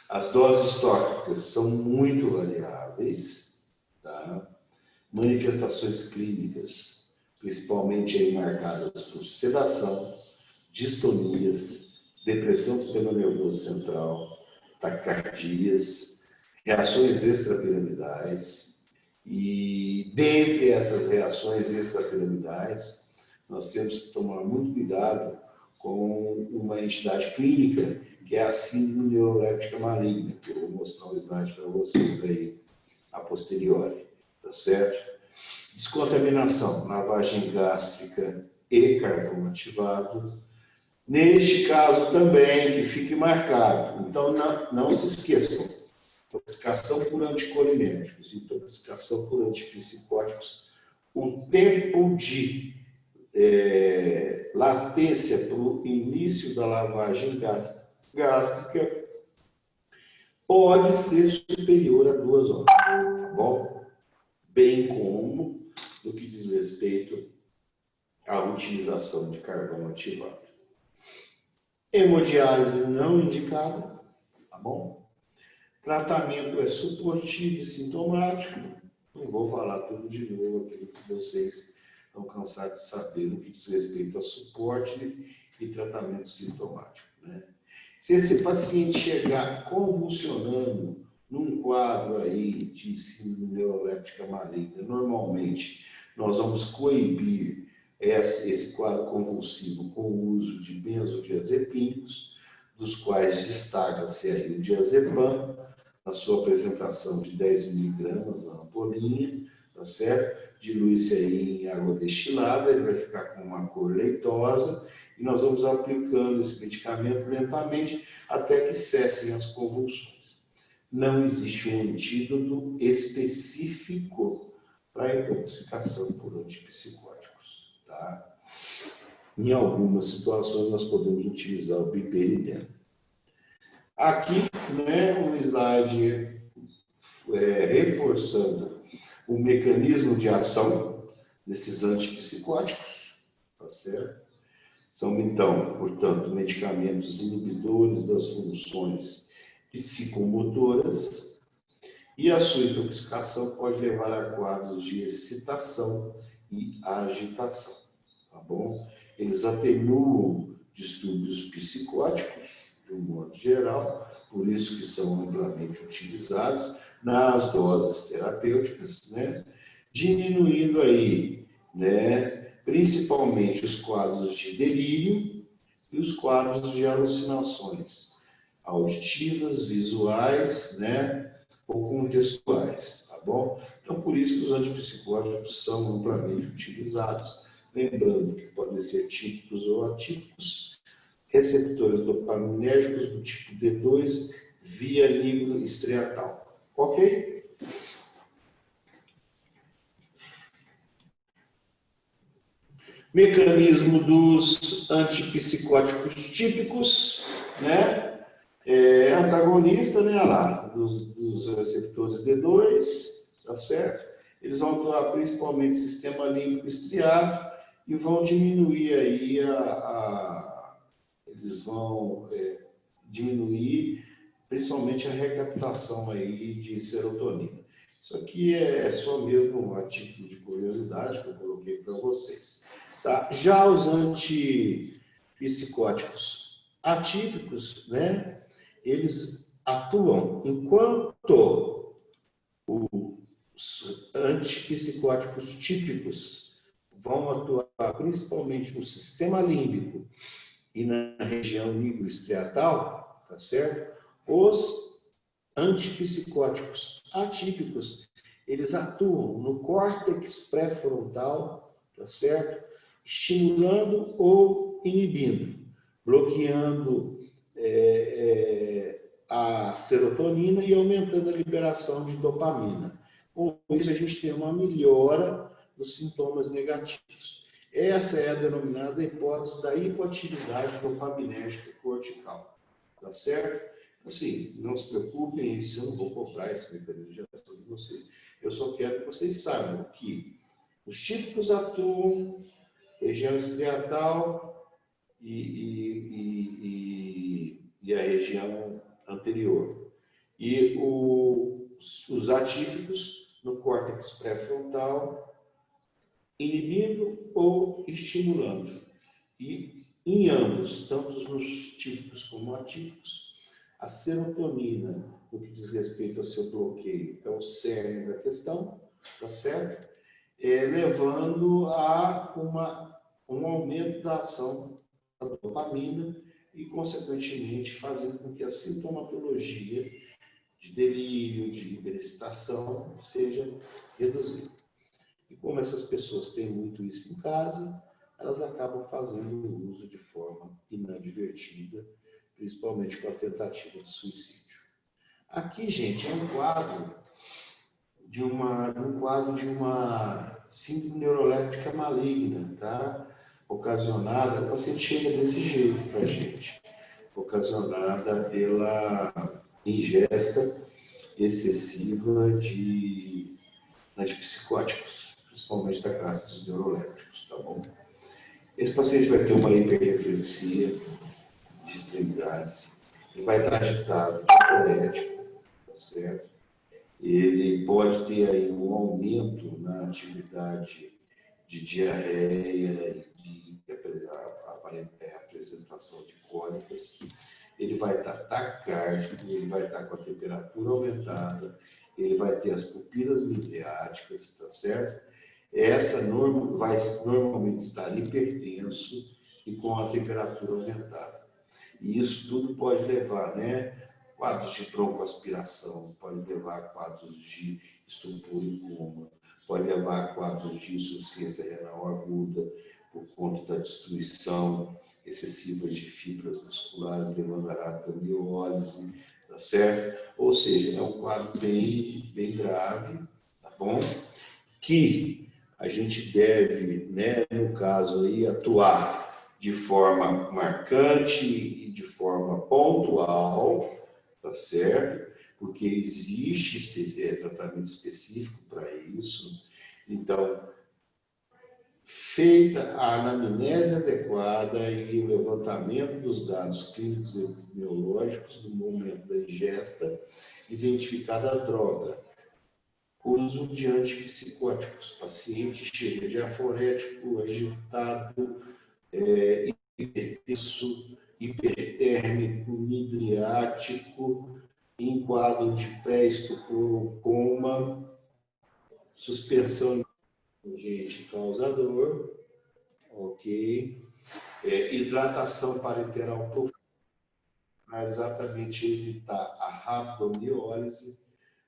As doses tóxicas são muito variáveis, tá? Manifestações clínicas, principalmente aí marcadas por sedação, distonias, depressão do sistema nervoso central, taquicardias, reações extrapiramidais. E dentre essas reações extrapiramidais, nós temos que tomar muito cuidado com uma entidade clínica, que é a síndrome neuroléptica maligna, que eu vou mostrar um slide para vocês aí a posteriori, tá certo? Descontaminação, lavagem gástrica e carvão ativado. Neste caso também, que fique marcado. Então, não se esqueçam, intoxicação por anticolinérgicos, intoxicação por antipsicóticos, o tempo de latência para o início da lavagem gástrica pode ser superior a 2 horas, tá bom? Bem como no que diz respeito à utilização de carvão ativado. Hemodiálise não indicada, tá bom? Tratamento é suportivo e sintomático. Não vou falar tudo de novo aquilo que vocês estão cansados de saber no que diz respeito a suporte e tratamento sintomático, né? Se esse paciente chegar convulsionando num quadro aí de síndrome neuroléptica maligna, normalmente nós vamos coibir esse quadro convulsivo com o uso de benzodiazepínicos, dos quais destaca-se aí o diazepam, na sua apresentação de 10 miligramas na ampolinha, tá certo? Dilui-se aí em água destilada, ele vai ficar com uma cor leitosa, e nós vamos aplicando esse medicamento lentamente até que cessem as convulsões. Não existe um antídoto específico para a intoxicação por antipsicóticos, tá? Em algumas situações, nós podemos utilizar o piperideno. Aqui, né, um slide reforçando o mecanismo de ação desses antipsicóticos, tá certo? São, então, portanto, medicamentos inibidores das funções psicomotoras, e a sua intoxicação pode levar a quadros de excitação e agitação, tá bom? Eles atenuam distúrbios psicóticos, de um modo geral, por isso que são amplamente utilizados nas doses terapêuticas, né? Diminuindo aí, né, principalmente os quadros de delírio e os quadros de alucinações auditivas, visuais, né, ou contextuais, tá bom? Então, por isso que os antipsicóticos são amplamente utilizados, lembrando que podem ser típicos ou atípicos, receptores dopaminérgicos do tipo D2 via nigro-estriatal, ok? Mecanismo dos antipsicóticos típicos, né? Antagonista, né? Olha lá, dos receptores D2, tá certo? Eles vão atuar principalmente no sistema límbico estriado e vão diminuir aí eles vão diminuir principalmente a recaptação aí de serotonina. Isso aqui é só mesmo a título de curiosidade que eu coloquei para vocês. Tá? Já os antipsicóticos atípicos, né, eles atuam enquanto os antipsicóticos típicos vão atuar principalmente no sistema límbico e na região nigro-estriatal, tá certo? Os antipsicóticos atípicos, eles atuam no córtex pré-frontal, tá certo? Estimulando ou inibindo, bloqueando a serotonina e aumentando a liberação de dopamina. Com isso, a gente tem uma melhora dos sintomas negativos. Essa é a denominada hipótese da hipoatividade dopaminérgica cortical, tá certo? Assim, não se preocupem, eu não vou cobrar esse mecanismo de ação de vocês. Eu só quero que vocês saibam que os típicos atuam região estriatal, e a região anterior. E os atípicos no córtex pré-frontal, inibindo ou estimulando. E em ambos, tanto nos típicos como atípicos, a serotonina, no que diz respeito ao seu bloqueio, é o cerne da questão, tá certo? Levando a um aumento da ação da dopamina e, consequentemente, fazendo com que a sintomatologia de delírio, de hiperexcitação, seja reduzida. E como essas pessoas têm muito isso em casa, elas acabam fazendo o uso de forma inadvertida, principalmente com a tentativa de suicídio. Aqui, gente, é um quadro de uma síndrome neuroléptica maligna, tá? Ocasionada, a paciente chega desse jeito para a gente, ocasionada pela ingesta excessiva de antipsicóticos, principalmente da classe dos neurolépticos, tá bom? Esse paciente vai ter uma hiperreflexia de extremidades, ele vai estar agitado, diurético, tá certo? Ele pode ter aí um aumento na atividade de diarreia e de apresentação de cólicas. Ele vai estar taquicárdico, ele vai estar com a temperatura aumentada, ele vai ter as pupilas midriáticas, tá certo? Essa vai normalmente estar hipertenso e com a temperatura aumentada. E isso tudo pode levar, né? Quadros de broncoaspiração, pode levar a quadros de estupor em coma, pode levar a quadros de insuficiência renal aguda, por conta da destruição excessiva de fibras musculares, levando a rhabdomiólise, tá certo? Ou seja, é um quadro bem grave, tá bom? Que a gente deve, né, no caso aí, atuar de forma marcante e de forma pontual, tá certo? Porque existe tratamento específico para isso. Então, feita a anamnese adequada e o levantamento dos dados clínicos e epidemiológicos no momento da ingesta, identificada a droga, uso de antipsicóticos, paciente chega diaforético, agitado, hipertenso, hipertérmico, midriático, em quadro de pré-estupor, coma, suspensão de agente causador, ok? Hidratação parenteral profunda, para exatamente evitar a rhabdomiólise,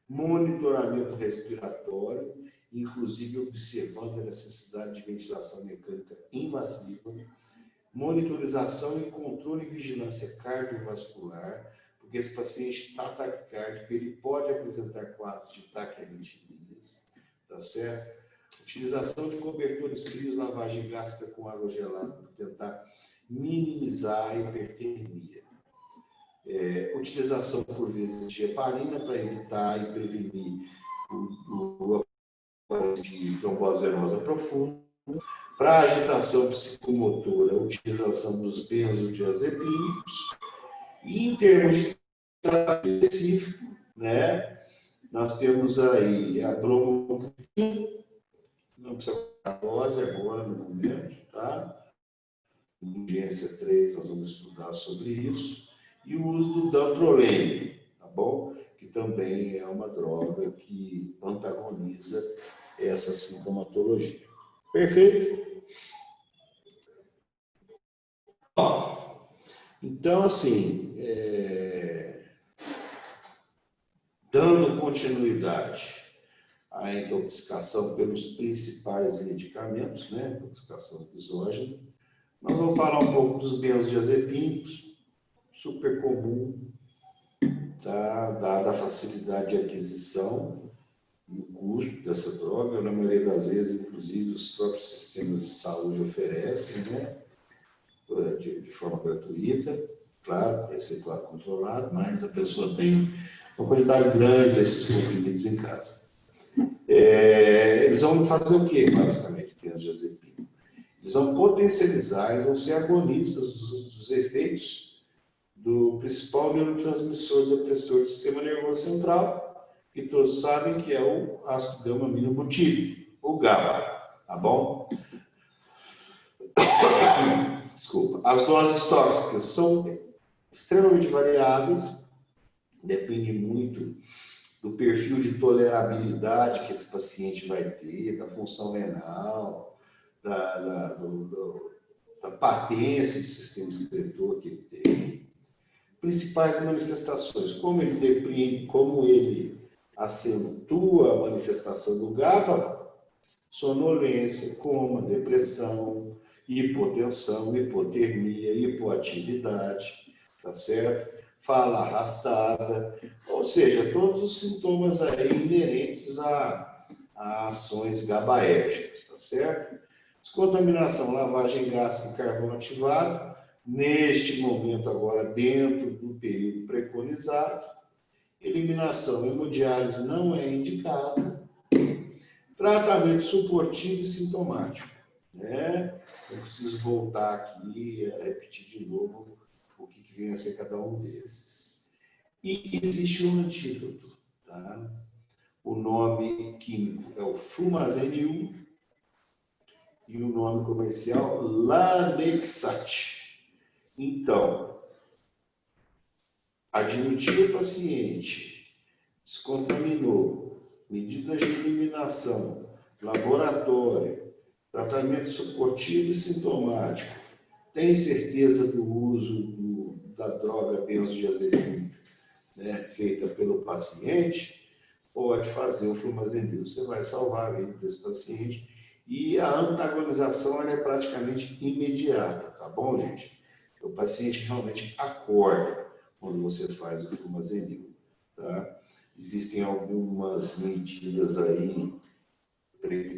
monitoramento respiratório, inclusive observando a necessidade de ventilação mecânica invasiva, monitorização e controle e vigilância cardiovascular, porque esse paciente está taquicárdico, ele pode apresentar quadros de taquiarritmias, tá certo? Utilização de cobertores frios, lavagem gástrica com água gelada, para tentar minimizar a hipertermia. Utilização, por vezes, de heparina para evitar e prevenir o de trombose venosa profunda. Para agitação psicomotora, a utilização dos benzodiazepínicos. E em termos de tratamento específico, né, nós temos aí a bromocriptina, não precisa ficar dose agora no momento, tá? Urgência 3, nós vamos estudar sobre isso. E o uso do dantrolene, tá bom? Que também é uma droga que antagoniza essa sintomatologia. Perfeito? Então, assim, dando continuidade à intoxicação pelos principais medicamentos, né? Intoxicação exógena, nós vamos falar um pouco dos benzodiazepínicos, super comum, tá? Dada a facilidade de aquisição e o custo dessa droga, na maioria das vezes, inclusive, os próprios sistemas de saúde oferecem, né? De forma gratuita, claro, receituado controlado, mas a pessoa tem uma quantidade grande desses comprimidos em casa. Eles vão fazer o quê, basicamente, benzodiazepínico? Eles Eles vão potencializar, eles vão ser agonistas dos efeitos do principal neurotransmissor depressor do sistema nervoso central, que todos sabem que é o ácido gama-aminobutírico, o GABA, tá bom? Desculpa. As doses tóxicas são extremamente variáveis, depende muito do perfil de tolerabilidade que esse paciente vai ter, da função renal, da patência do sistema excretor que ele tem. Principais manifestações, como ele deprime, como ele acentua a manifestação do GABA, sonolência, coma, depressão, hipotensão, hipotermia, hipoatividade, tá certo? Fala arrastada, ou seja, todos os sintomas aí inerentes a ações GABAérgicas, tá certo? Descontaminação, lavagem gástrica e carvão ativado, neste momento agora dentro do período preconizado. Eliminação, hemodiálise não é indicada. Tratamento suportivo e sintomático, né? Eu preciso voltar aqui e repetir de novo o que vem a ser cada um desses. E existe um antídoto, tá? O nome químico é o Flumazenil e o nome comercial Lanexat. Então, admitir o paciente, descontaminou, medidas de eliminação, laboratório, tratamento suportivo e sintomático, tem certeza do uso da droga benzodiazepínica, né, feita pelo paciente, pode fazer o Flumazenil. Você vai salvar a vida desse paciente e a antagonização ela é praticamente imediata, tá bom, gente? O paciente realmente acorda quando você faz o Flumazenil, tá? Existem algumas medidas aí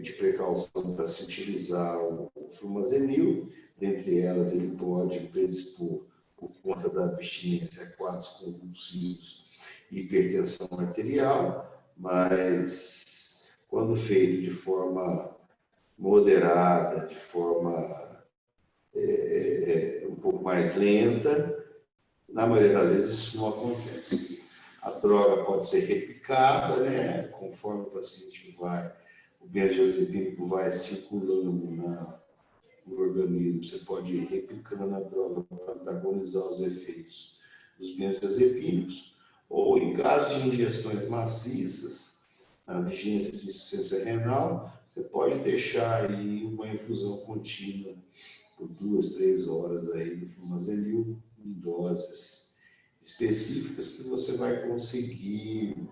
de precaução para se utilizar o Flumazenil, dentre elas ele pode predispor, por conta da abstinência, a quadros convulsivos e hipertensão arterial, mas quando feito de forma moderada, de forma um pouco mais lenta, na maioria das vezes isso não acontece. A droga pode ser replicada, né, conforme o paciente vai, o benzodiazepínico vai circulando no organismo, você pode ir replicando a droga para antagonizar os efeitos dos benzodiazepínicos, ou em caso de ingestões maciças, na vigência de insuficiência renal, você pode deixar aí uma infusão contínua por 2, 3 horas aí do Flumazenil em doses específicas que você vai conseguir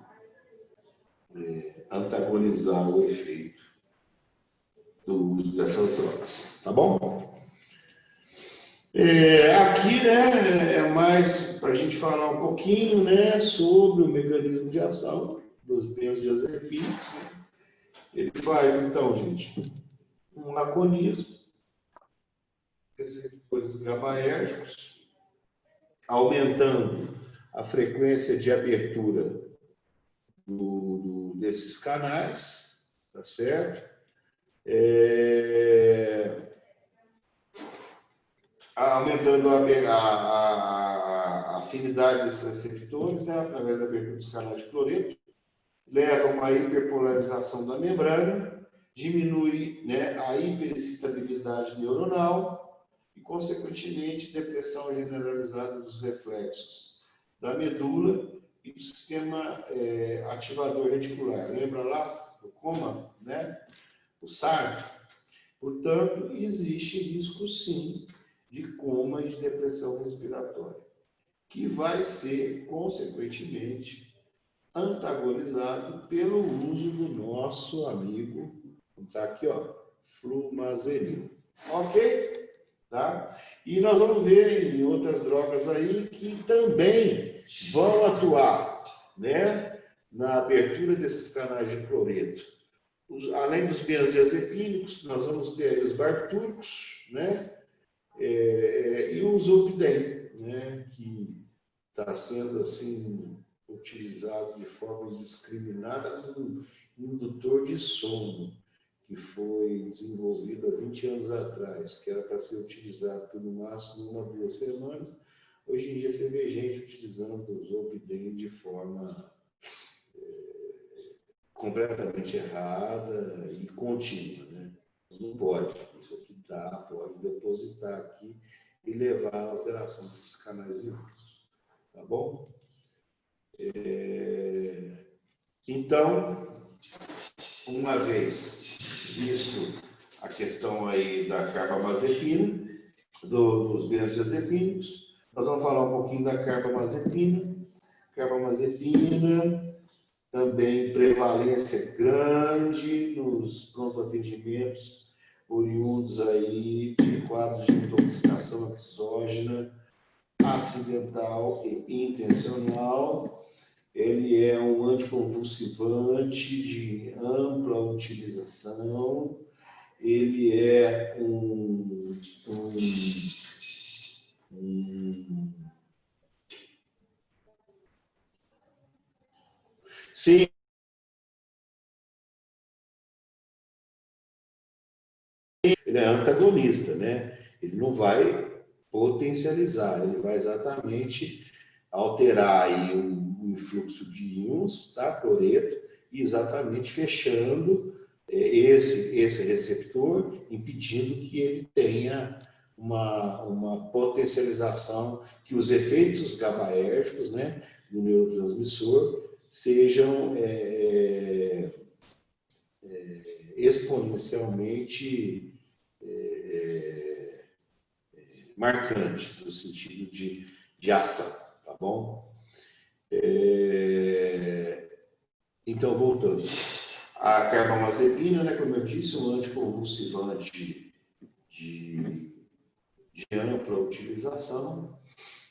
antagonizar o efeito do uso dessas drogas, tá bom? Aqui, né, é mais para a gente falar um pouquinho, né, sobre o mecanismo de ação dos benzodiazepínicos. Né? Ele faz, então, gente, um agonismo, receptores GABAérgicos, aumentando a frequência de abertura desses canais, tá certo? Aumentando a afinidade desses receptores, né, através da abertura dos canais de cloreto, leva a uma hiperpolarização da membrana, diminui, né, a hiperexcitabilidade neuronal e, consequentemente, depressão generalizada dos reflexos da medula e do sistema ativador reticular. Lembra lá do coma, né? O SAR? Portanto, existe risco, sim, de coma e de depressão respiratória, que vai ser, consequentemente, antagonizado pelo uso do nosso amigo, está aqui, ó, Flumazenil. Ok? Tá? E nós vamos ver em outras drogas aí que também vão atuar, né, na abertura desses canais de cloreto. Além dos benzodiazepínicos, nós vamos ter aí os barbitúricos, né, e o zolpidem, né, que está sendo assim utilizado de forma indiscriminada como indutor de sono, que foi desenvolvido há 20 anos atrás, que era para ser utilizado por no máximo 1 a 2 semanas, hoje em dia você vê gente utilizando o Zolpidem de forma completamente errada e contínua, né? Não pode, isso aqui pode depositar aqui e levar à alteração desses canais iônicos, tá bom? Então, uma vez visto a questão aí da carbamazepina, dos benzodiazepínicos, nós vamos falar um pouquinho da carbamazepina. Carbamazepina também prevalência grande nos pronto-atendimentos oriundos aí de quadros de intoxicação exógena, acidental e intencional. Ele é um anticonvulsivante de ampla utilização. Ele é Sim, ele é antagonista, né? Ele não vai potencializar, ele vai exatamente alterar aí o influxo de íons, tá? Cloreto, e exatamente fechando esse receptor, impedindo que ele tenha uma potencialização, que os efeitos GABAérgicos, né, do neurotransmissor sejam exponencialmente marcantes, no sentido de ação, tá bom? Então, voltando. A carbamazepina, né, como eu disse, um anticonvulsivante de ampla utilização,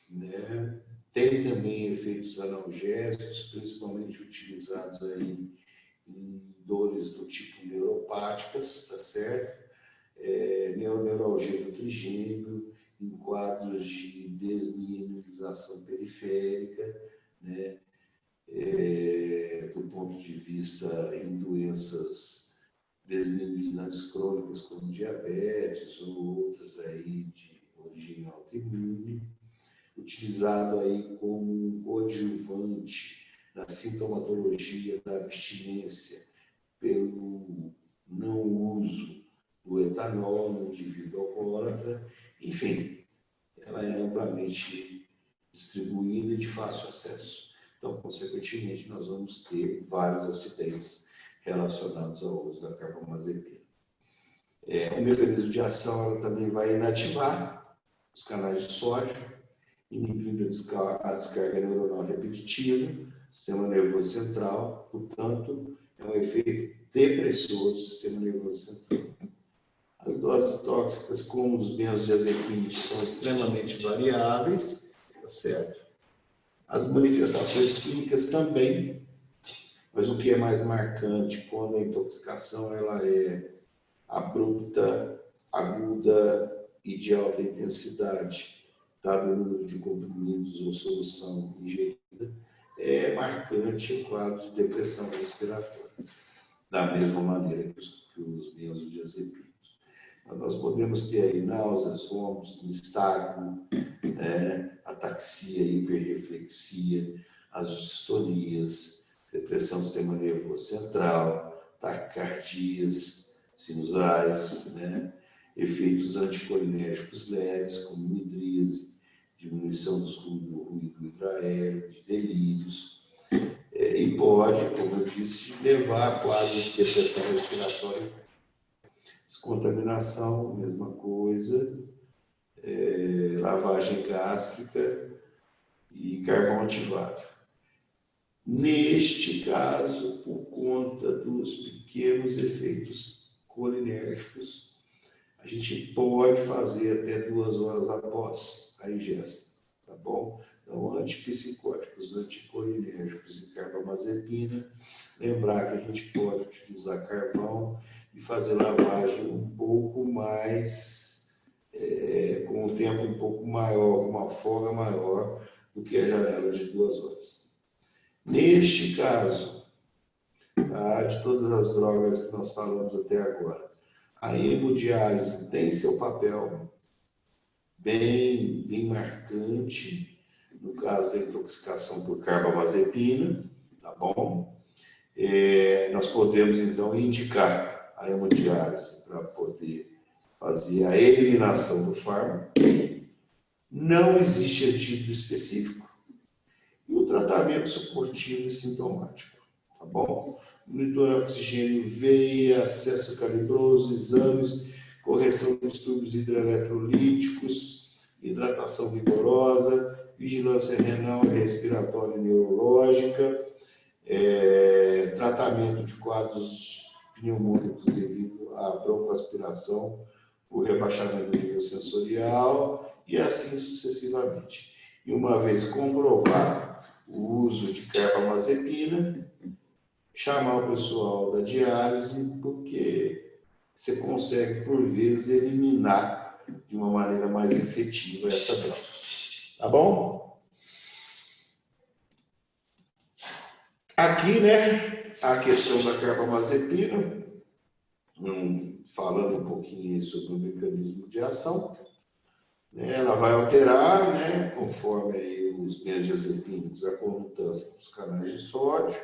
né? Tem também efeitos analgésicos, principalmente utilizados aí em dores do tipo neuropáticas, tá certo? Neuralgia do trigêmeo, em quadros de desmineralização periférica, né? Do ponto de vista em doenças desmineralizantes crônicas como diabetes ou outras aí de origem autoimune, utilizado aí como um coadjuvante na sintomatologia da abstinência pelo não uso do etanol no indivíduo alcoólatra. Enfim, ela é amplamente distribuída e de fácil acesso. Então, consequentemente, nós vamos ter vários acidentes relacionados ao uso da carbamazepina. O mecanismo de ação ela também vai inativar os canais de sódio, inibindo a descarga neuronal repetitiva, sistema nervoso central, portanto, é um efeito depressor do sistema nervoso central. As doses tóxicas, como os benzodiazepínicos, são extremamente variáveis, tá certo? As manifestações clínicas também, mas o que é mais marcante quando a intoxicação ela é abrupta, aguda e de alta intensidade, dado o número de comprimidos ou solução ingerida, é marcante o quadro de depressão respiratória, da mesma maneira que os benzodiazepínicos. Nós podemos ter aí náuseas, vômitos, nistagmo, ataxia, hiperreflexia, as distorias, depressão do sistema nervoso central, taquicardias sinusais, né? Efeitos anticolinérgicos leves, como midríase, diminuição do ruído intraaéreo, de delírios, e pode, como eu disse, levar a quadros de depressão respiratória. Descontaminação, mesma coisa, lavagem gástrica e carvão ativado. Neste caso, por conta dos pequenos efeitos colinérgicos, a gente pode fazer até 2 horas após a ingesta, tá bom? Então, antipsicóticos, anticolinérgicos e carbamazepina, lembrar que a gente pode utilizar carvão e fazer lavagem um pouco mais, com um tempo um pouco maior, com uma folga maior do que a janela de 2 horas. Neste caso, tá? De todas as drogas que nós falamos até agora. A hemodiálise tem seu papel bem marcante no caso da intoxicação por carbamazepina, tá bom? Nós podemos, então, indicar a hemodiálise para poder fazer a eliminação do fármaco. Não existe antídoto específico. E o tratamento suportivo e sintomático, tá bom? Monitorar oxigênio, veia, acesso calibroso, exames, correção de distúrbios hidroeletrolíticos, hidratação vigorosa, vigilância renal, respiratória e neurológica, tratamento de quadros pneumônicos devido à broncoaspiração por rebaixamento do nível sensorial e assim sucessivamente. E uma vez comprovado o uso de carbamazepina, chamar o pessoal da diálise, porque você consegue, por vezes, eliminar de uma maneira mais efetiva essa droga. Tá bom? Aqui, né, a questão da carbamazepina, falando um pouquinho sobre o mecanismo de ação, né, ela vai alterar, né, conforme aí os benzodiazepínicos, a condutância dos canais de sódio.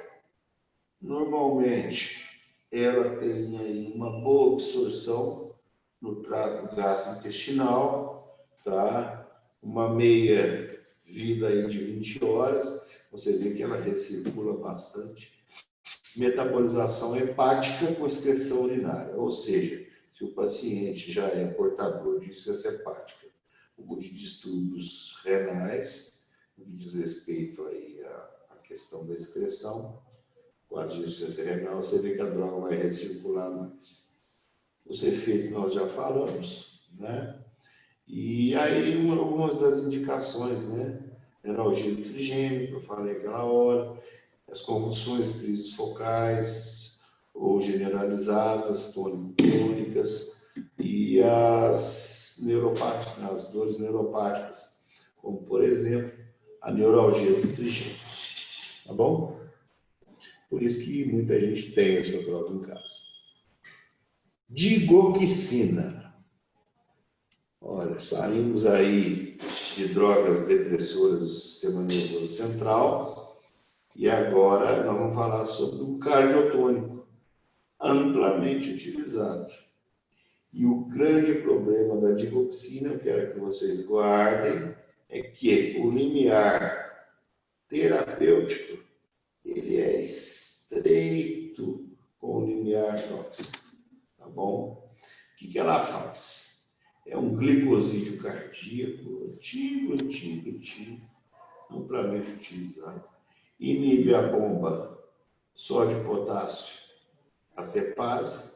Normalmente, ela tem aí uma boa absorção no trato gastrointestinal, tá? Uma meia vida aí de 20 horas, você vê que ela recircula bastante. Metabolização hepática com excreção urinária, ou seja, se o paciente já é portador de insuficiência hepática ou de distúrbios renais, no que diz respeito aí à questão da excreção, com a insuficiência renal, você vê que a droga vai recircular mais. Os efeitos nós já falamos, né? E aí algumas das indicações, né? Neuralgia do trigêmeo, que eu falei aquela hora, as convulsões, crises focais ou generalizadas, tônico-clônicas, e as neuropáticas, as dores neuropáticas, como, por exemplo, a neuralgia do trigêmeo. Tá bom? Por isso que muita gente tem essa droga em casa. Digoxina. Olha, saímos aí de drogas depressoras do sistema nervoso central e agora nós vamos falar sobre um cardiotônico amplamente utilizado. E o grande problema da digoxina, eu quero que vocês guardem, é que o limiar terapêutico ele é estreito com o limiar tóxico, tá bom? O que ela faz? É um glicosídeo cardíaco antigo, amplamente utilizado. Inibe a bomba sódio e potássio até pase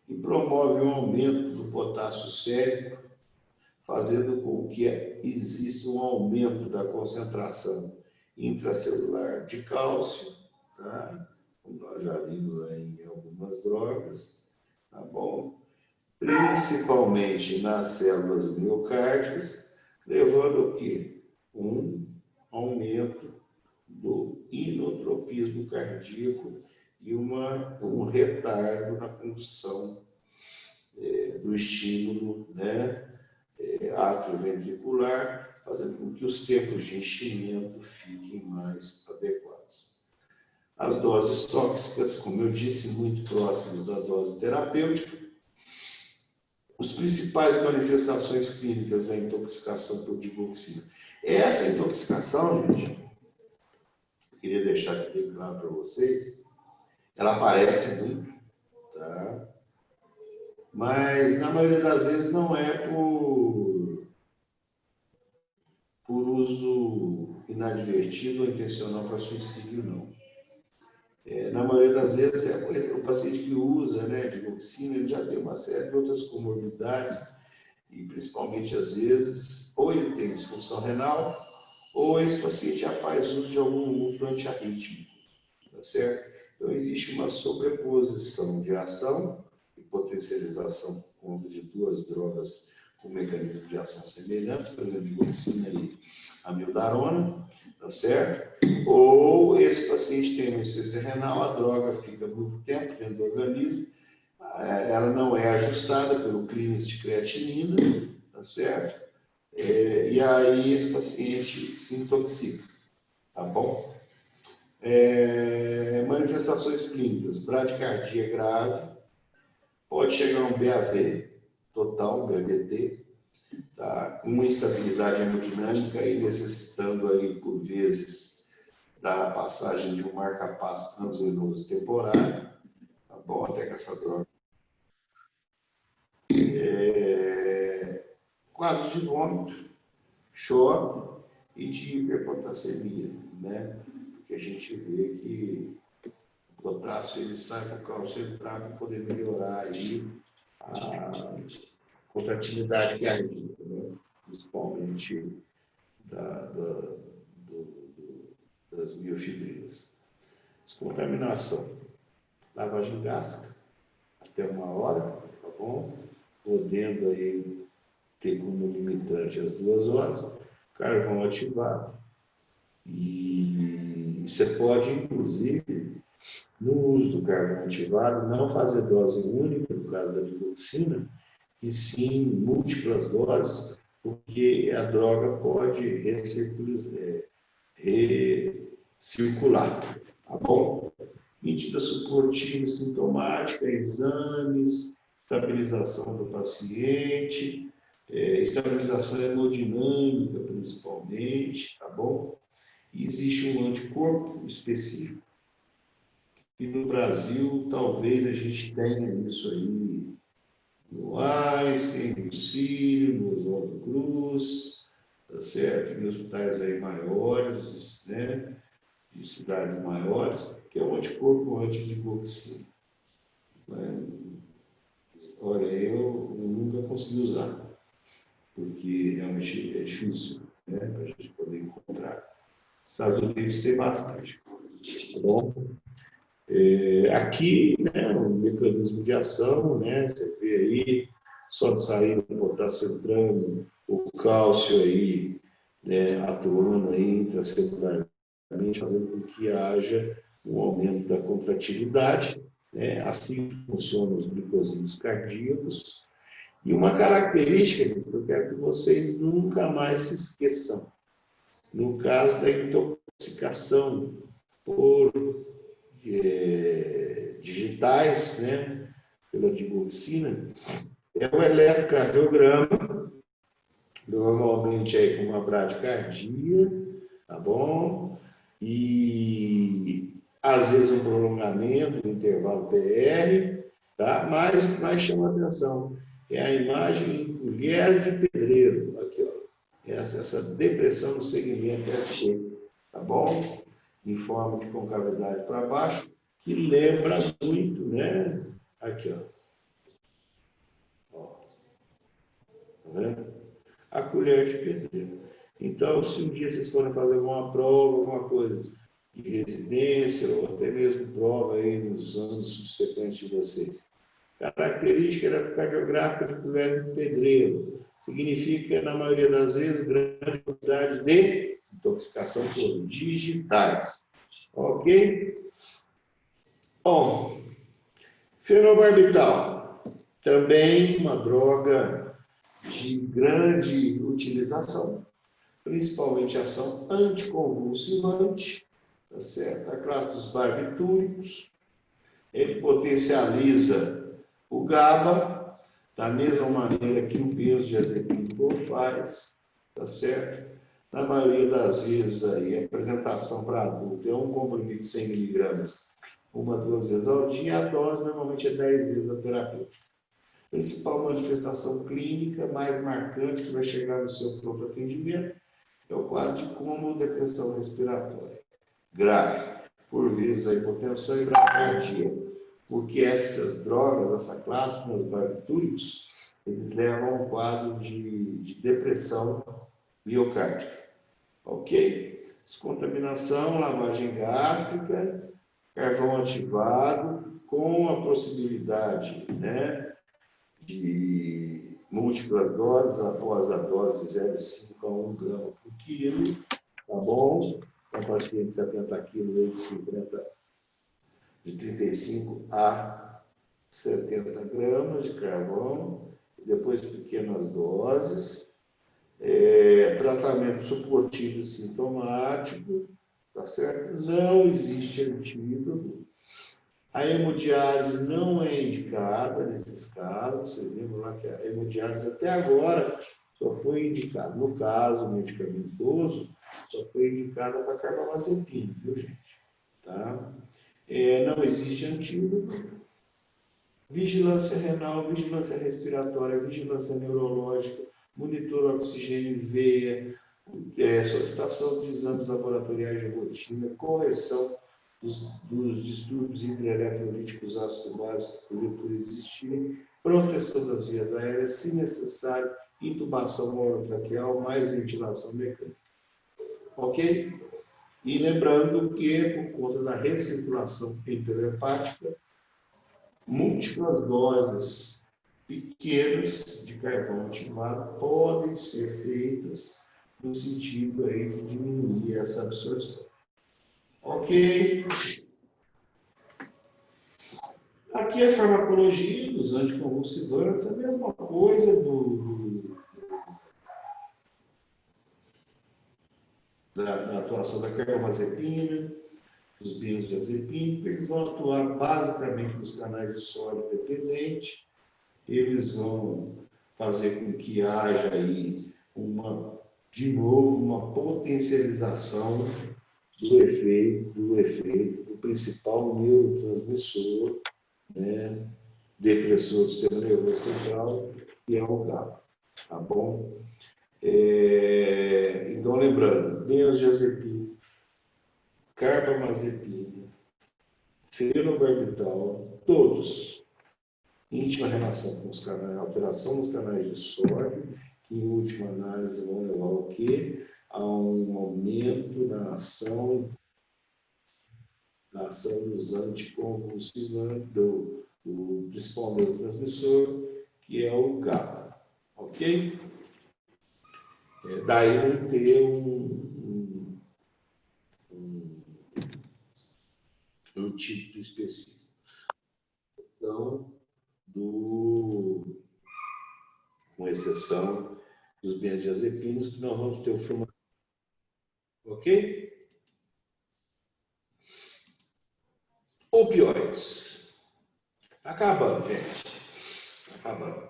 e promove um aumento do potássio sérico, fazendo com que exista um aumento da concentração intracelular de cálcio, tá? Como nós já vimos aí em algumas drogas, tá bom? Principalmente nas células miocárdicas, levando ao quê? Um aumento do inotropismo cardíaco e um retardo na condução do estímulo, né, atrioventricular, fazendo com que os tempos de enchimento fiquem mais adequados. As doses tóxicas, como eu disse, muito próximas da dose terapêutica. As principais manifestações clínicas da intoxicação por digoxina. Essa intoxicação, gente, eu queria deixar aqui bem claro para vocês, ela aparece muito, tá? Mas na maioria das vezes não é por uso inadvertido ou intencional para suicídio, não. Na maioria das vezes é o paciente que usa, né, digoxina, ele já tem uma série de outras comorbidades e principalmente às vezes ou ele tem disfunção renal ou esse paciente já faz uso de algum outro antiarrítmico, tá certo? Então existe uma sobreposição de ação e potencialização por conta de duas drogas com mecanismo de ação semelhantes, por exemplo, digoxina e amiodarona, tá certo? Ou esse paciente paciente tem uma insuficiência renal, a droga fica muito tempo dentro do organismo, ela não é ajustada pelo clínico de creatinina, tá certo? E aí esse paciente se intoxica, tá bom? Manifestações clínicas, bradicardia grave, pode chegar a um BAV total, BAVT, tá? Com uma instabilidade hemodinâmica e necessitando aí, por vezes, da passagem de um marca-passo transvenoso temporário, tá bom? Até que essa droga. Quadro de vômito, choque e de hiperpotassemia, né? Porque a gente vê que o potássio ele sai para o cálcio para poder melhorar aí a contratividade cardíaca, né? Principalmente das miofibrilas. Descontaminação, lavagem gástrica, até 1 hora, tá bom? Podendo aí ter como limitante as 2 horas, carvão ativado. E você pode, inclusive, no uso do carvão ativado, não fazer dose única, no caso da digoxina, e sim múltiplas doses, porque a droga pode recircular, tá bom? Medida suportiva sintomática, exames, estabilização do paciente, estabilização hemodinâmica, principalmente, tá bom? E existe um anticorpo específico. E no Brasil, talvez a gente tenha isso aí no Einstein, no Sírio, no Oswaldo Cruz, tá certo? Em hospitais aí maiores, né? De cidades maiores, que é o anticorpo antidigoxina. Olha, eu nunca consegui usar, porque realmente é difícil, né, para a gente poder encontrar. Nos Estados Unidos tem bastante. Tá bom? Aqui, né, o mecanismo de ação, né, você vê aí, só de sair do potássio entrando, o cálcio aí, né, atuando aí intracelularmente, fazendo com que haja um aumento da contratividade, né, assim funcionam os glicosídeos cardíacos. E uma característica, gente, que eu quero que vocês nunca mais se esqueçam, no caso da intoxicação por digitais, né, pela digoxina, é o eletrocardiograma, normalmente aí com uma bradicardia, tá bom? E às vezes um prolongamento do intervalo PR, tá? Mas o que mais chama a atenção é a imagem em colher de pedreiro, aqui, ó. Essa depressão no segmento ST, tá bom? Em forma de concavidade para baixo, que lembra muito, né? Aqui, ó. Tá vendo? A colher de pedreiro. Então, se um dia vocês forem fazer alguma prova, alguma coisa de residência, ou até mesmo prova aí nos anos subsequentes de vocês, característica eletrocardiográfica de colher de pedreiro significa, na maioria das vezes, grande quantidade de intoxicação por digitais. Ok? Bom, fenobarbital, também uma droga de grande utilização, principalmente ação anticonvulsivante, tá certo? A classe dos barbitúricos, ele potencializa o GABA, da mesma maneira que o benzodiazepínico faz, tá certo? Na maioria das vezes, aí, a apresentação para adulto é um comprimido de 100 miligramas, 1, 2 vezes ao dia, a dose normalmente é 10 vezes a terapêutica. A principal manifestação clínica mais marcante que vai chegar no seu próprio atendimento é o quadro de cômodo depressão respiratória grave, por vezes a hipotensão e bradicardia, porque essas drogas, essa classe, os barbitúricos, eles levam a um quadro de depressão miocárdica. Ok? Descontaminação, lavagem gástrica, carvão ativado, com a possibilidade, né, de múltiplas doses após a dose de 0,5 a 1 grama por quilo, tá bom? um paciente de 70 quilos, de 35 a 70 gramas de carvão, depois pequenas doses, tratamento suportivo e sintomático, tá certo? Não existe antídoto. A hemodiálise não é indicada nesses casos. Você lembra lá que a hemodiálise até agora só foi indicada, no caso medicamentoso, só foi indicada para carbamazepina, viu, gente? Tá? Não existe antídoto. Vigilância renal, vigilância respiratória, vigilância neurológica, monitor oxigênio em veia, solicitação de exames laboratoriais de rotina, correção dos distúrbios hidroeletrolíticos ácido básico por existirem, proteção das vias aéreas, se necessário, intubação orotraqueal, mais ventilação mecânica. Ok? E lembrando que, por conta da recirculação enterohepática, múltiplas doses pequenas de carvão ativado podem ser feitas no sentido aí de diminuir essa absorção. Ok? Aqui a farmacologia dos anticonvulsivantes, a mesma coisa da atuação da carbamazepina, dos benzodiazepínicos. Eles vão atuar basicamente nos canais de sódio dependente. Eles vão fazer com que haja aí de novo uma potencialização do efeito do principal neurotransmissor, né, depressor do sistema nervoso central, que é o GABA. Tá bom? Então, lembrando, benzodiazepina, carbamazepina, fenobarbital, todos íntima relação com os canais, alteração nos canais de sódio, que em última análise vão levar ao quê? A um aumento na ação dos anticonvulsivantes, do principal neurotransmissor, que é o GABA. Ok? Daí não ter um título específico. Então, com exceção dos benzodiazepinas, que nós vamos ter o formato. Ok? Opioides. Acabando, gente. Acabando.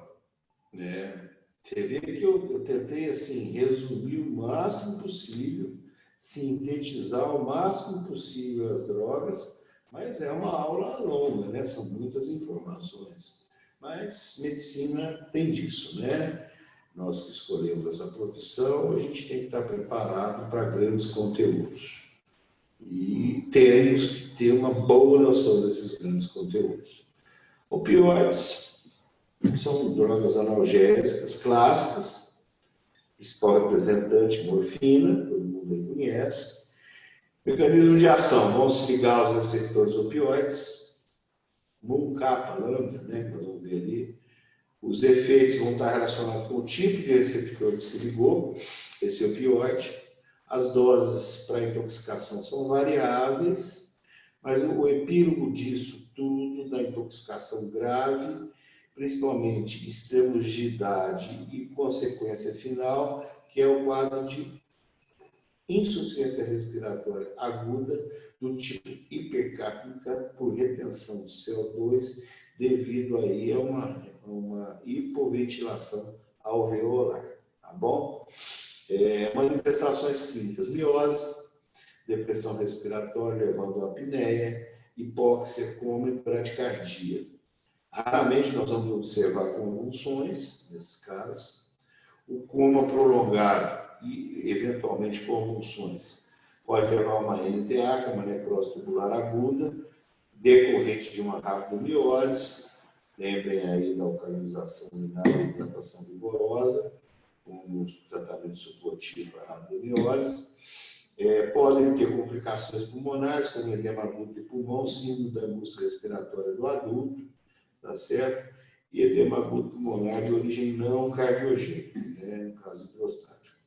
Né? Você vê que eu tentei assim, resumir o máximo possível, sintetizar o máximo possível as drogas, mas é uma aula longa, né? São muitas informações. Mas medicina tem disso, né? Nós que escolhemos essa profissão, a gente tem que estar preparado para grandes conteúdos. E temos que ter uma boa noção desses grandes conteúdos. Opioides são drogas analgésicas clássicas, principal representante, morfina, todo mundo aí conhece. Mecanismo de ação, vão se ligar aos receptores opioides, MUM-kappa, lambda, né, que nós vamos ver ali. Os efeitos vão estar relacionados com o tipo de receptor que se ligou, esse opioide. As doses para intoxicação são variáveis, mas o epílogo disso tudo, da intoxicação grave, principalmente extremos de idade e consequência final, que é o quadro de insuficiência respiratória aguda do tipo hipercápnica por retenção de CO2, devido aí a uma hipoventilação alveolar, tá bom? Manifestações clínicas: miose, depressão respiratória levando à apneia, hipóxia, coma e bradicardia. Raramente nós vamos observar convulsões, nesses casos. O coma prolongado e, eventualmente, convulsões pode levar a uma NTA, que é uma necrose tubular aguda, decorrente de uma rabdomiólise. Lembrem aí da alcalinização urinária e hidratação vigorosa, como tratamento suportivo para a rabdomiólise. Podem ter complicações pulmonares, como edema agudo de pulmão, síndrome da angústia respiratória do adulto, tá certo? E edema agudo pulmonar de origem não cardiogênica, né, no caso prostático.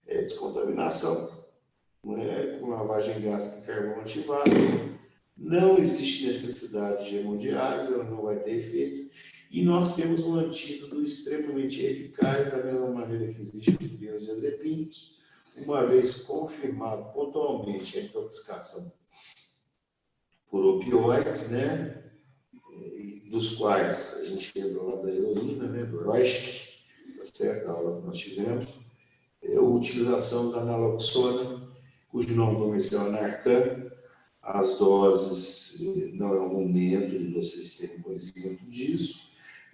Descontaminação. né, com lavagem gástrica e carvão ativado. Não existe necessidade de hemodiálise, ela não vai ter efeito. E nós temos um antídoto extremamente eficaz, da mesma maneira que existe os benzodiazepinas, uma vez confirmado pontualmente a intoxicação por opioides, né, dos quais a gente lembra lá da heroína, né, do Roisch, tá certo? A aula que nós tivemos, a utilização da naloxona, cujo nome comercial é Narcan. As doses, não é o momento de vocês terem conhecimento disso,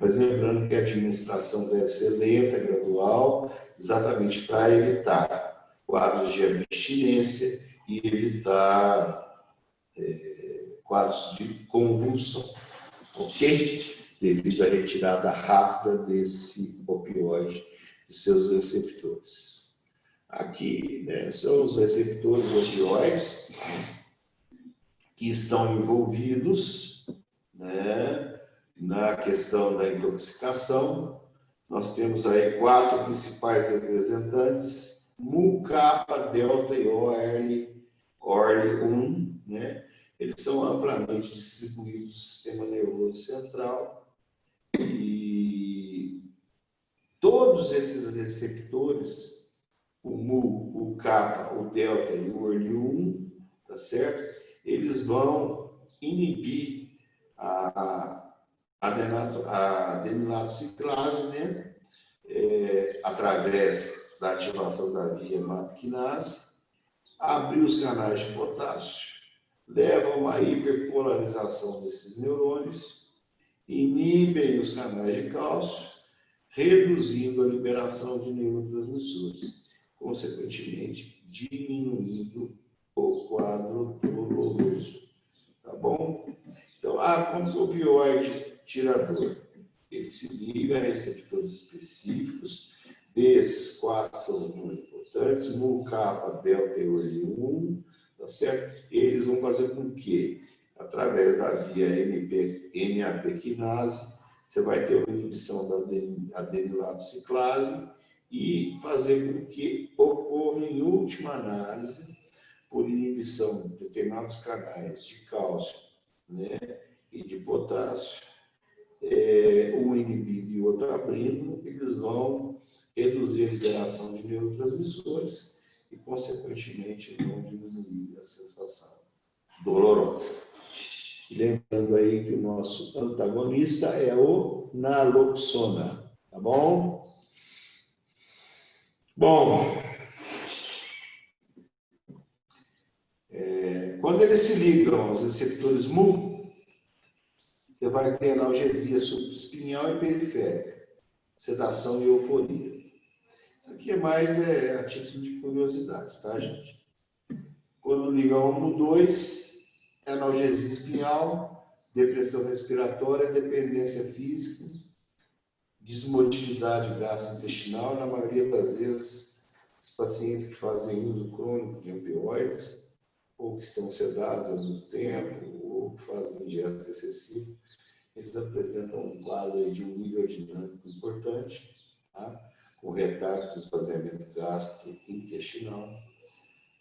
mas lembrando que a administração deve ser lenta, gradual, exatamente para evitar quadros de abstinência e evitar quadros de convulsão, ok? Devido à retirada rápida desse opioide de seus receptores. Aqui, né, são os receptores opioides que estão envolvidos, né, na questão da intoxicação. Nós temos aí 4 principais representantes: Mu, Kappa, Delta e ORL1, né? Eles são amplamente distribuídos no sistema nervoso central e todos esses receptores, o Mu, o Kappa, o Delta e o ORL1, tá certo? Eles vão inibir a adenilato ciclase, né? Através da ativação da via MAP-quinase, abrir os canais de potássio, leva a uma hiperpolarização desses neurônios, inibem os canais de cálcio, reduzindo a liberação de neurotransmissores, consequentemente diminuindo o quadro doloroso, tá bom? Então, como que o opioide tira a dor? Ele se liga a receptores específicos, desses 4 são os mais importantes, Mu, Kappa, Delta e ORL1, tá certo? Eles vão fazer com que, através da via MAP-quinase, você vai ter a inibição da adenilato ciclase e fazer com que ocorra, em última análise, por inibição de determinados canais de cálcio, né, e de potássio, um inibido e outro abrindo, eles vão reduzir a liberação de neurotransmissores e, consequentemente, vão diminuir a sensação dolorosa. E lembrando aí que o nosso antagonista é o naloxona, tá bom? Bom, quando eles se ligam aos receptores Mu, você vai ter analgesia supraespinhal e periférica, sedação e euforia. Isso aqui é mais a título de curiosidade, tá, gente? Quando liga ao Mu2, é analgesia espinhal, depressão respiratória, dependência física, desmotilidade gastrointestinal. Na maioria das vezes, os pacientes que fazem uso crônico de opioides, ou que estão sedados há muito tempo, ou que fazem ingesta excessiva, eles apresentam um quadro de um nível dinâmico importante, tá? Com retardo do esvaziamento gastrointestinal.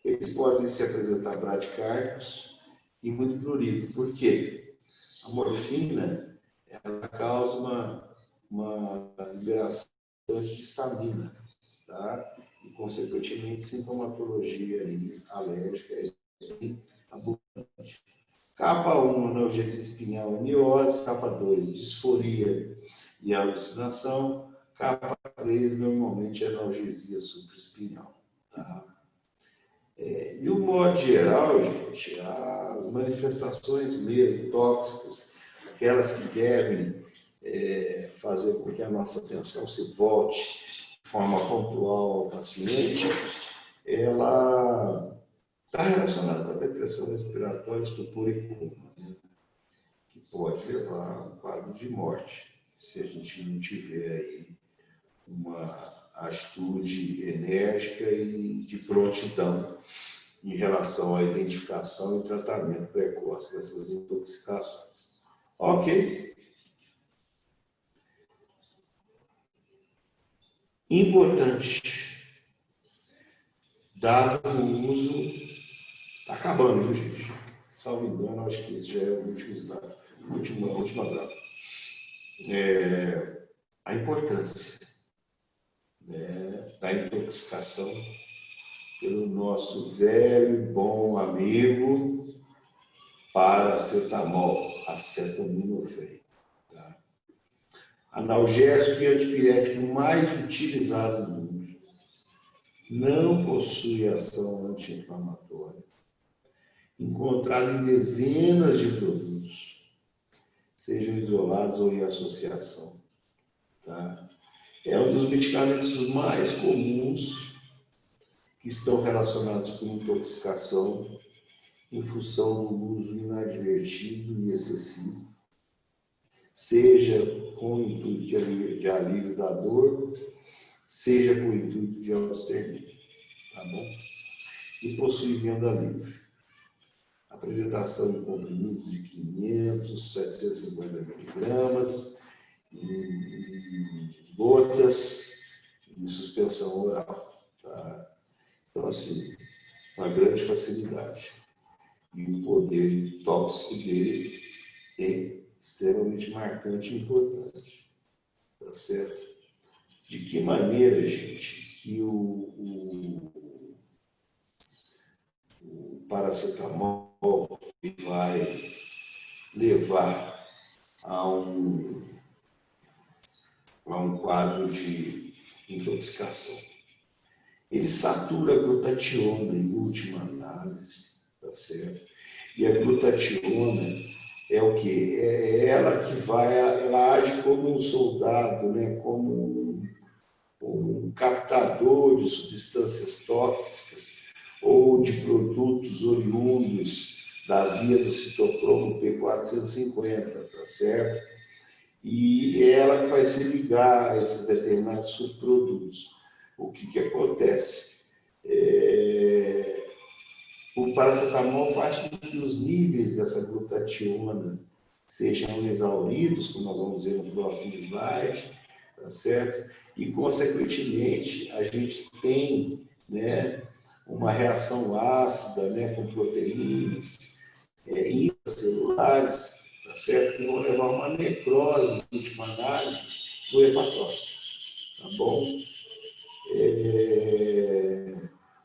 Eles podem se apresentar bradicárdicos e muito prurido. Por quê? A morfina, ela causa uma liberação de histamina, tá? E, consequentemente, sintomatologia alérgica abundante. Capa 1, analgesia espinhal e miose. Capa 2, disforia e alucinação. Capa 3, normalmente, analgesia supraespinhal. Tá? De um modo geral, gente, as manifestações mesmo tóxicas, aquelas que devem fazer com que a nossa atenção se volte de forma pontual ao paciente, ela está relacionada com a depressão respiratória, estupor e coma, né? Que pode levar a um quadro de morte, se a gente não tiver aí uma atitude enérgica e de prontidão em relação à identificação e tratamento precoce dessas intoxicações. Ok? Importante. dado o uso, está acabando, viu, gente? Salvo engano, acho que esse já é o último slide, a última grava. A importância, né, da intoxicação pelo nosso velho e bom amigo paracetamol, acetaminofén. Tá? Analgésico e antipirético mais utilizado no mundo. Não possui ação anti-inflamatória. Encontrado em dezenas de produtos, sejam isolados ou em associação. Tá? É um dos medicamentos mais comuns que estão relacionados com intoxicação em função do uso inadvertido e excessivo, seja com o intuito de alívio da dor, seja com o intuito de autoextermínio, tá bom? E possui venda livre. Apresentação em comprimidos de 500, 750 miligramas, em gotas de suspensão oral, tá? Então, assim, uma grande facilidade. E o poder tóxico dele é extremamente marcante e importante. Tá certo? De que maneira, gente, que o paracetamol vai levar a um quadro de intoxicação? Ele satura a glutationa em última análise, tá certo? E a glutationa é o quê? É ela que ela age como um soldado, né? Como um captador de substâncias tóxicas ou de produtos oriundos da via do citocromo P450, tá certo? E é ela que vai se ligar a esses determinados subprodutos. O que acontece? O paracetamol faz com que os níveis dessa glutationa sejam exauridos, como nós vamos ver no próximo slide, tá certo? E, consequentemente, a gente tem, né, uma reação ácida, né, com proteínas intracelulares, tá certo? Que vão levar a uma necrose, em última análise, do hepatócito, tá bom?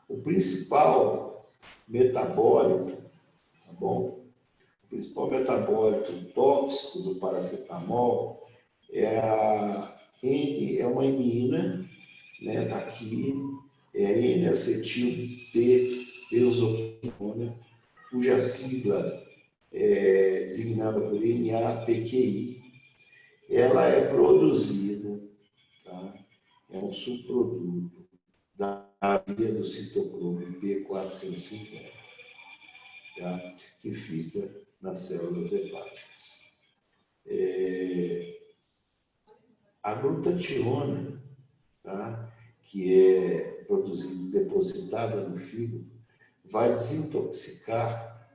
O principal metabólico, tá bom? O principal metabólico tóxico do paracetamol é uma imina, né, daqui, é a N-acetil-P-benzoquinona, cuja sigla é designada por NAPQI. Ela é produzida, tá? É um subproduto da via do citocromo P450, tá? Que fica nas células hepáticas. A glutationa, tá? Que é produzida, depositada no fígado, vai desintoxicar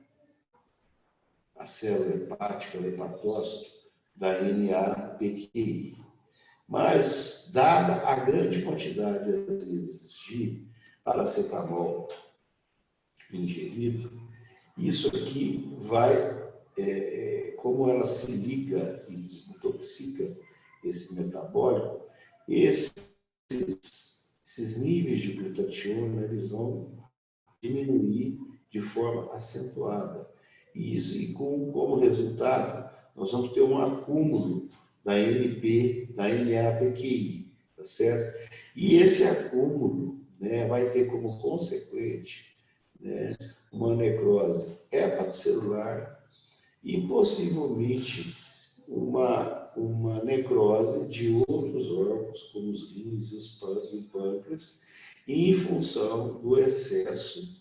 a célula hepática, o hepatócito, da NAPQI. Mas, dada a grande quantidade, às vezes, de paracetamol ingerido, isso aqui vai, como ela se liga e desintoxica esse metabólico, esses níveis de glutationa, eles vão diminuir de forma acentuada. E como resultado, nós vamos ter um acúmulo da NAPQI, tá certo? E esse acúmulo, né, vai ter como consequente, né, uma necrose hepatocelular e possivelmente uma necrose de outros órgãos, como os rins e o pâncreas, em função do excesso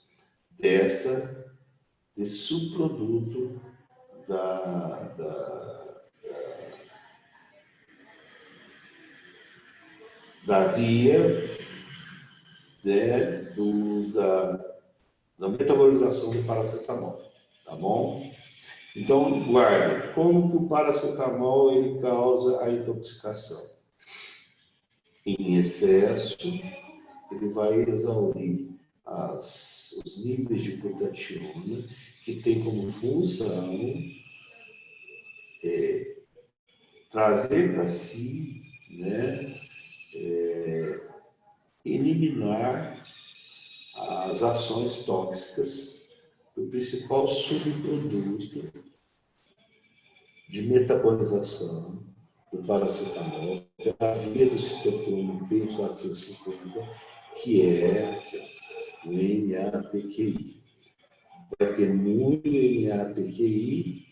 desse subproduto da via, né, da metabolização do paracetamol, tá bom? Então, guarda, como que o paracetamol ele causa a intoxicação? Em excesso, ele vai exaurir os níveis de glutationa, que tem como função trazer para si, né, eliminar as ações tóxicas do principal subproduto de metabolização do paracetamol, pela via do citocromo P450, que é o NAPQI. Vai ter muito NAPQI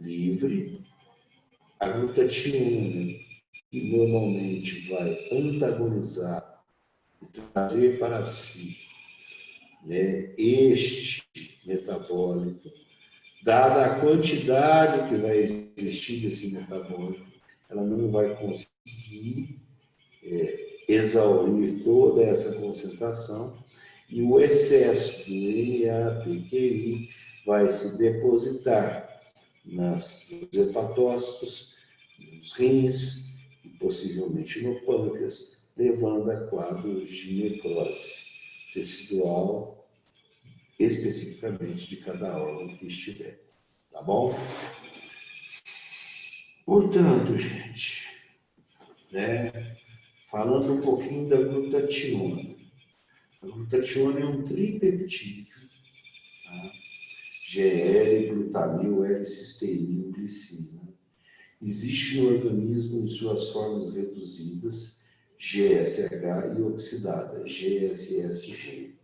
livre, a glutationa, que normalmente vai antagonizar e trazer para si, né, este metabólico, dada a quantidade que vai existir desse metabólico, ela não vai conseguir exaurir toda essa concentração e o excesso do NAPQI vai se depositar nos hepatócitos, nos rins e possivelmente no pâncreas, levando a quadros de necrose tecidual, especificamente de cada órgão que estiver. Tá bom? Portanto, gente, né, falando um pouquinho da glutationa. A glutationa é um tripeptídeo, tá? GL, glutamil, L-cisteína, glicina. Existe no organismo em suas formas reduzidas, GSH, e oxidada, GSSG.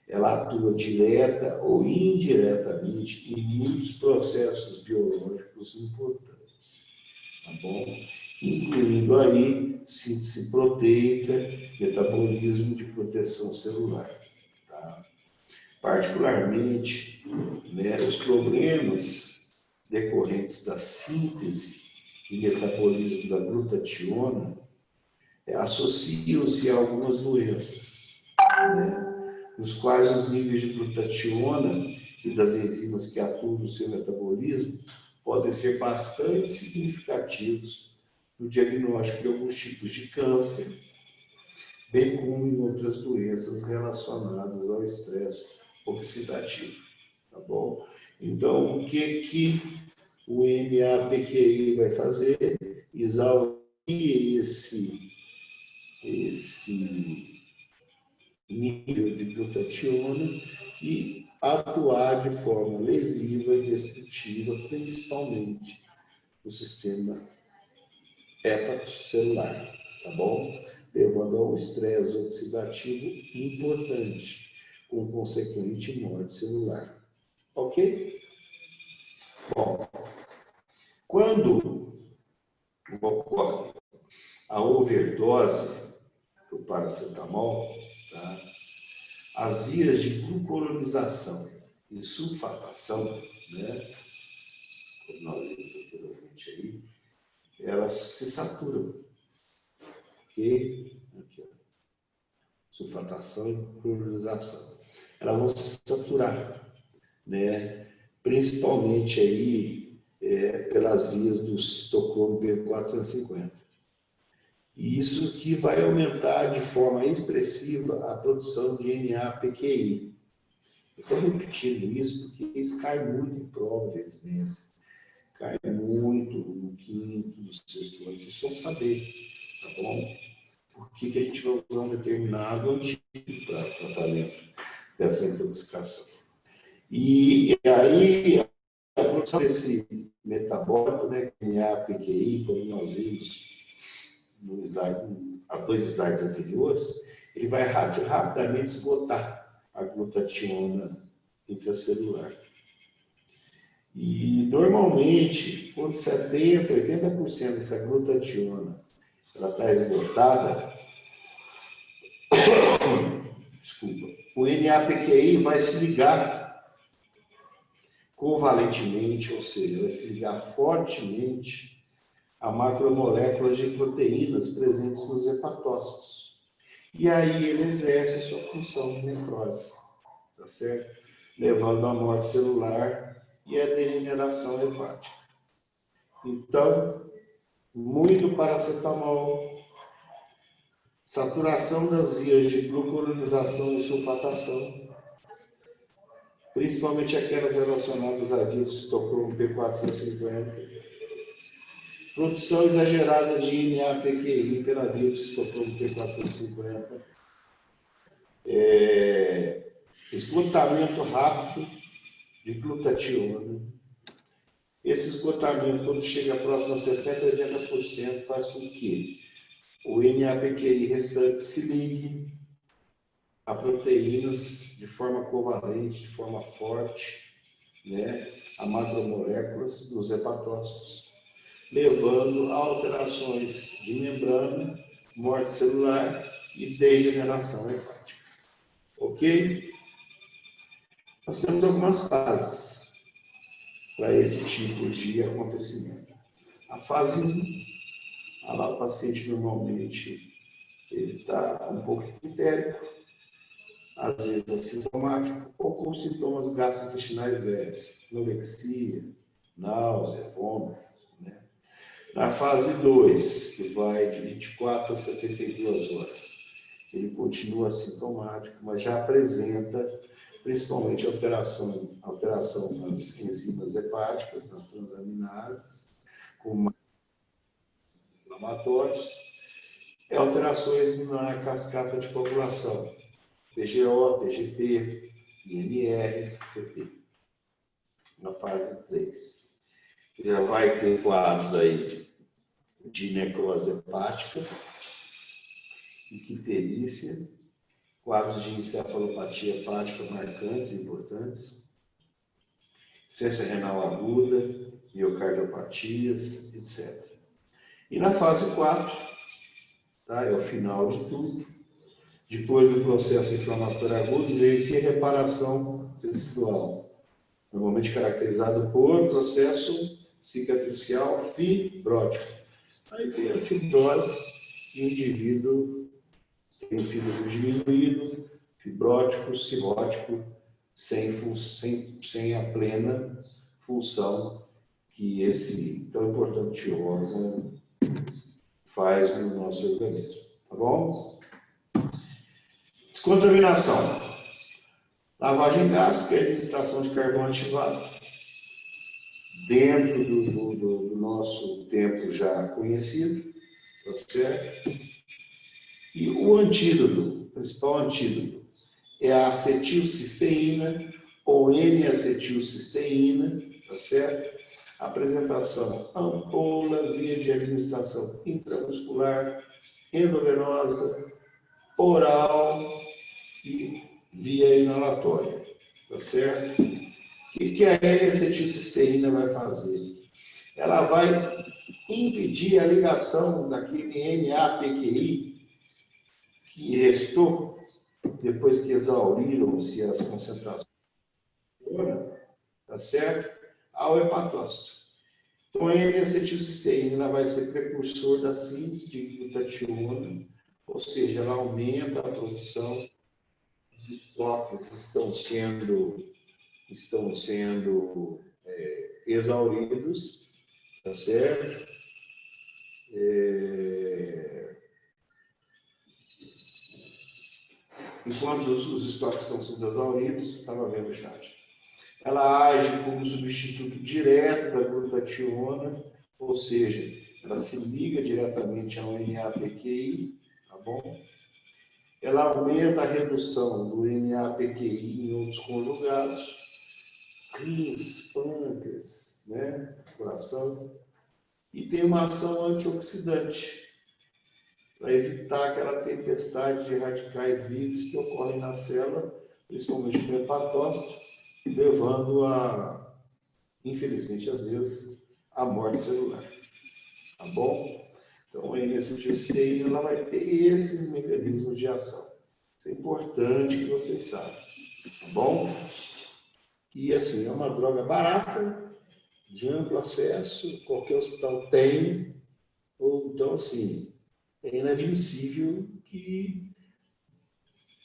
Ela atua direta ou indiretamente em muitos processos biológicos importantes, tá bom? Incluindo aí síntese proteica, metabolismo de proteção celular, tá? Particularmente, né, os problemas decorrentes da síntese e metabolismo da glutationa associam-se a algumas doenças, né, nos quais os níveis de glutationa e das enzimas que atuam no seu metabolismo podem ser bastante significativos no diagnóstico de alguns tipos de câncer, bem como em outras doenças relacionadas ao estresse oxidativo, tá bom? Então, o que o NAPQI vai fazer? Exaurir esse nível de glutationa e atuar de forma lesiva e destrutiva, principalmente no sistema hepatocelular, tá bom? Levando a um estresse oxidativo importante, com consequente morte celular. Ok? Bom, quando ocorre a overdose do paracetamol, tá? As vias de glucuronização e sulfatação, né, como nós vimos anteriormente aí, elas se saturam. Ok? Aqui, ó. Sulfatação e glucuronização. Elas vão se saturar, né? Principalmente aí pelas vias do citocromo P450. E isso que vai aumentar de forma expressiva a produção de NAPQI. Eu estou repetindo isso porque isso cai muito em prova de evidência. Cai muito no quinto, no sexto ano. Vocês vão saber, tá bom? Por que a gente vai usar um determinado antídoto para tratamento dessa intoxicação. E aí, a produção desse metabólico, né, NAPQI, como nós vimos no slide, há 2 slides anteriores, ele vai rapidamente esgotar a glutationa intracelular. E, normalmente, quando 70%, 80% dessa glutationa ela está esgotada, desculpa, o NAPQI vai se ligar covalentemente, ou seja, vai se ligar fortemente a macromoléculas de proteínas presentes nos hepatócitos. E aí ele exerce a sua função de necrose, tá certo? Levando à morte celular e à degeneração hepática. Então, muito paracetamol, Saturação das vias de glucuronização e sulfatação, principalmente aquelas relacionadas a dioxicicloroquina P450. Produção exagerada de NA-PQI pela dioxicicloroquina P450. Esgotamento rápido de glutationa. Esse esgotamento, quando chega próximo a 70% a 80%, faz com que o NA-PQI restante se ligue a proteínas de forma covalente, de forma forte, né, a macromoléculas dos hepatócitos, levando a alterações de membrana, morte celular e degeneração hepática. Ok? Nós temos algumas fases para esse tipo de acontecimento. A fase 1, lá o paciente normalmente ele está um pouco hipotérico, às vezes assintomático, ou com sintomas gastrointestinais leves, anorexia, náusea, vômito. Né? Na fase 2, que vai de 24 a 72 horas, ele continua assintomático, mas já apresenta principalmente alteração nas enzimas hepáticas, nas transaminases, com inflamatórios, e alterações na cascata de coagulação, PGO, TGP, INR, PT. Na fase 3. Já vai ter quadros aí de necrose hepática, icterícia, quadros de encefalopatia hepática marcantes e importantes, insuficiência renal aguda, miocardiopatias, etc. E na fase 4, tá, é o final de tudo, depois do processo inflamatório agudo, veio que reparação tecidual, normalmente caracterizado por processo cicatricial fibrótico. Aí tem a fibrose e o indivíduo tem fígado diminuído, fibrótico, cirrótico, sem a plena função que esse tão importante órgão faz no nosso organismo. Tá bom? Descontaminação. Lavagem gástrica e administração de carvão ativado. Dentro do nosso tempo já conhecido, tá certo? E o antídoto, o principal antídoto, é a acetilcisteína ou N-acetilcisteína, tá certo? Apresentação ampola, via de administração intramuscular, endovenosa, oral e via inalatória, tá certo? O que a N-acetilcisteína vai fazer? Ela vai impedir a ligação daquele NA-PQI que restou, depois que exauriram-se as concentrações, tá certo? Ao hepatócito. Então, a N-acetilcisteína vai ser precursor da síntese de glutationa, ou seja, ela aumenta a produção, os estoques estão sendo exauridos, tá certo? Enquanto os estoques estão sendo exauridos, estava vendo o chat. Ela age como substituto direto da glutationa, ou seja, ela se liga diretamente ao NA-PQI, tá bom? Ela aumenta a redução do NA-PQI em outros conjugados, rins, pâncreas, né? Coração, e tem uma ação antioxidante, para evitar aquela tempestade de radicais livres que ocorre na célula, principalmente no hepatócito, levando a, infelizmente, às vezes, à morte celular. Tá bom? Então, a N-acetilcisteína ela vai ter esses mecanismos de ação. Isso é importante que vocês saibam. Tá bom? E, assim, é uma droga barata, de amplo acesso, qualquer hospital tem. Ou, então, assim, é inadmissível que,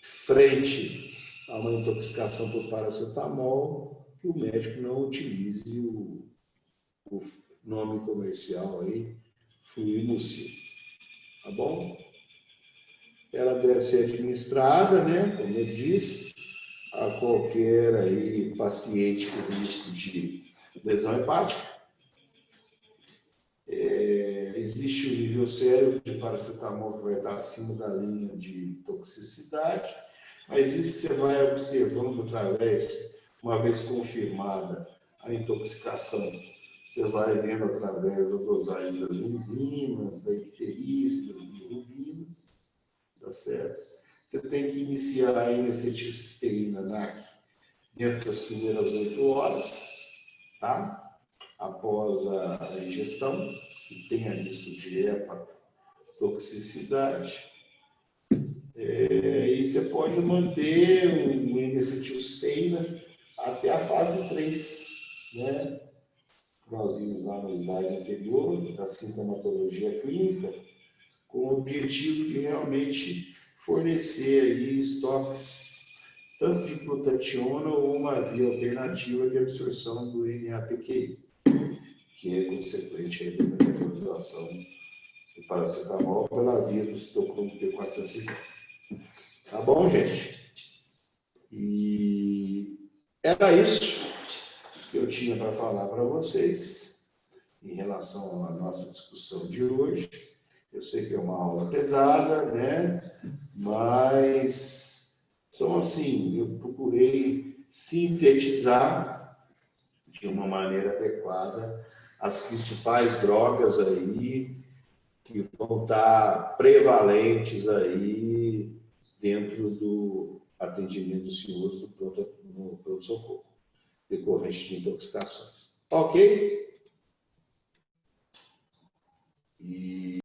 frente a uma intoxicação por paracetamol, que o médico não utilize o nome comercial aí, fluimucil. Tá bom? ela deve ser administrada, né, como eu disse, a qualquer aí paciente com risco de lesão hepática. Existe um nível sério de paracetamol que vai estar acima da linha de toxicidade, mas isso você vai observando através, uma vez confirmada a intoxicação, você vai vendo através da dosagem das enzimas, da icterícia, das bilirrubinas, tá certo? Você tem que iniciar a N-acetilcisteína NAC dentro das primeiras 8 horas, tá? Após a ingestão, que tenha risco de hepatotoxicidade. E você pode manter o N-acetilcisteína até a fase 3, né? Nós vimos lá no slide anterior, da sintomatologia clínica, com o objetivo de realmente fornecer aí estoques tanto de glutationa ou uma via alternativa de absorção do NAPQI, que é consequente aí da metabolização do paracetamol pela via do citocromo P450. Tá bom, gente? E era isso que eu tinha para falar para vocês em relação à nossa discussão de hoje. Eu sei que é uma aula pesada, né? Mas são assim, eu procurei sintetizar de uma maneira adequada as principais drogas aí que vão estar prevalentes aí dentro do atendimento senhoso no pronto-socorro, decorrente de intoxicações. Ok? E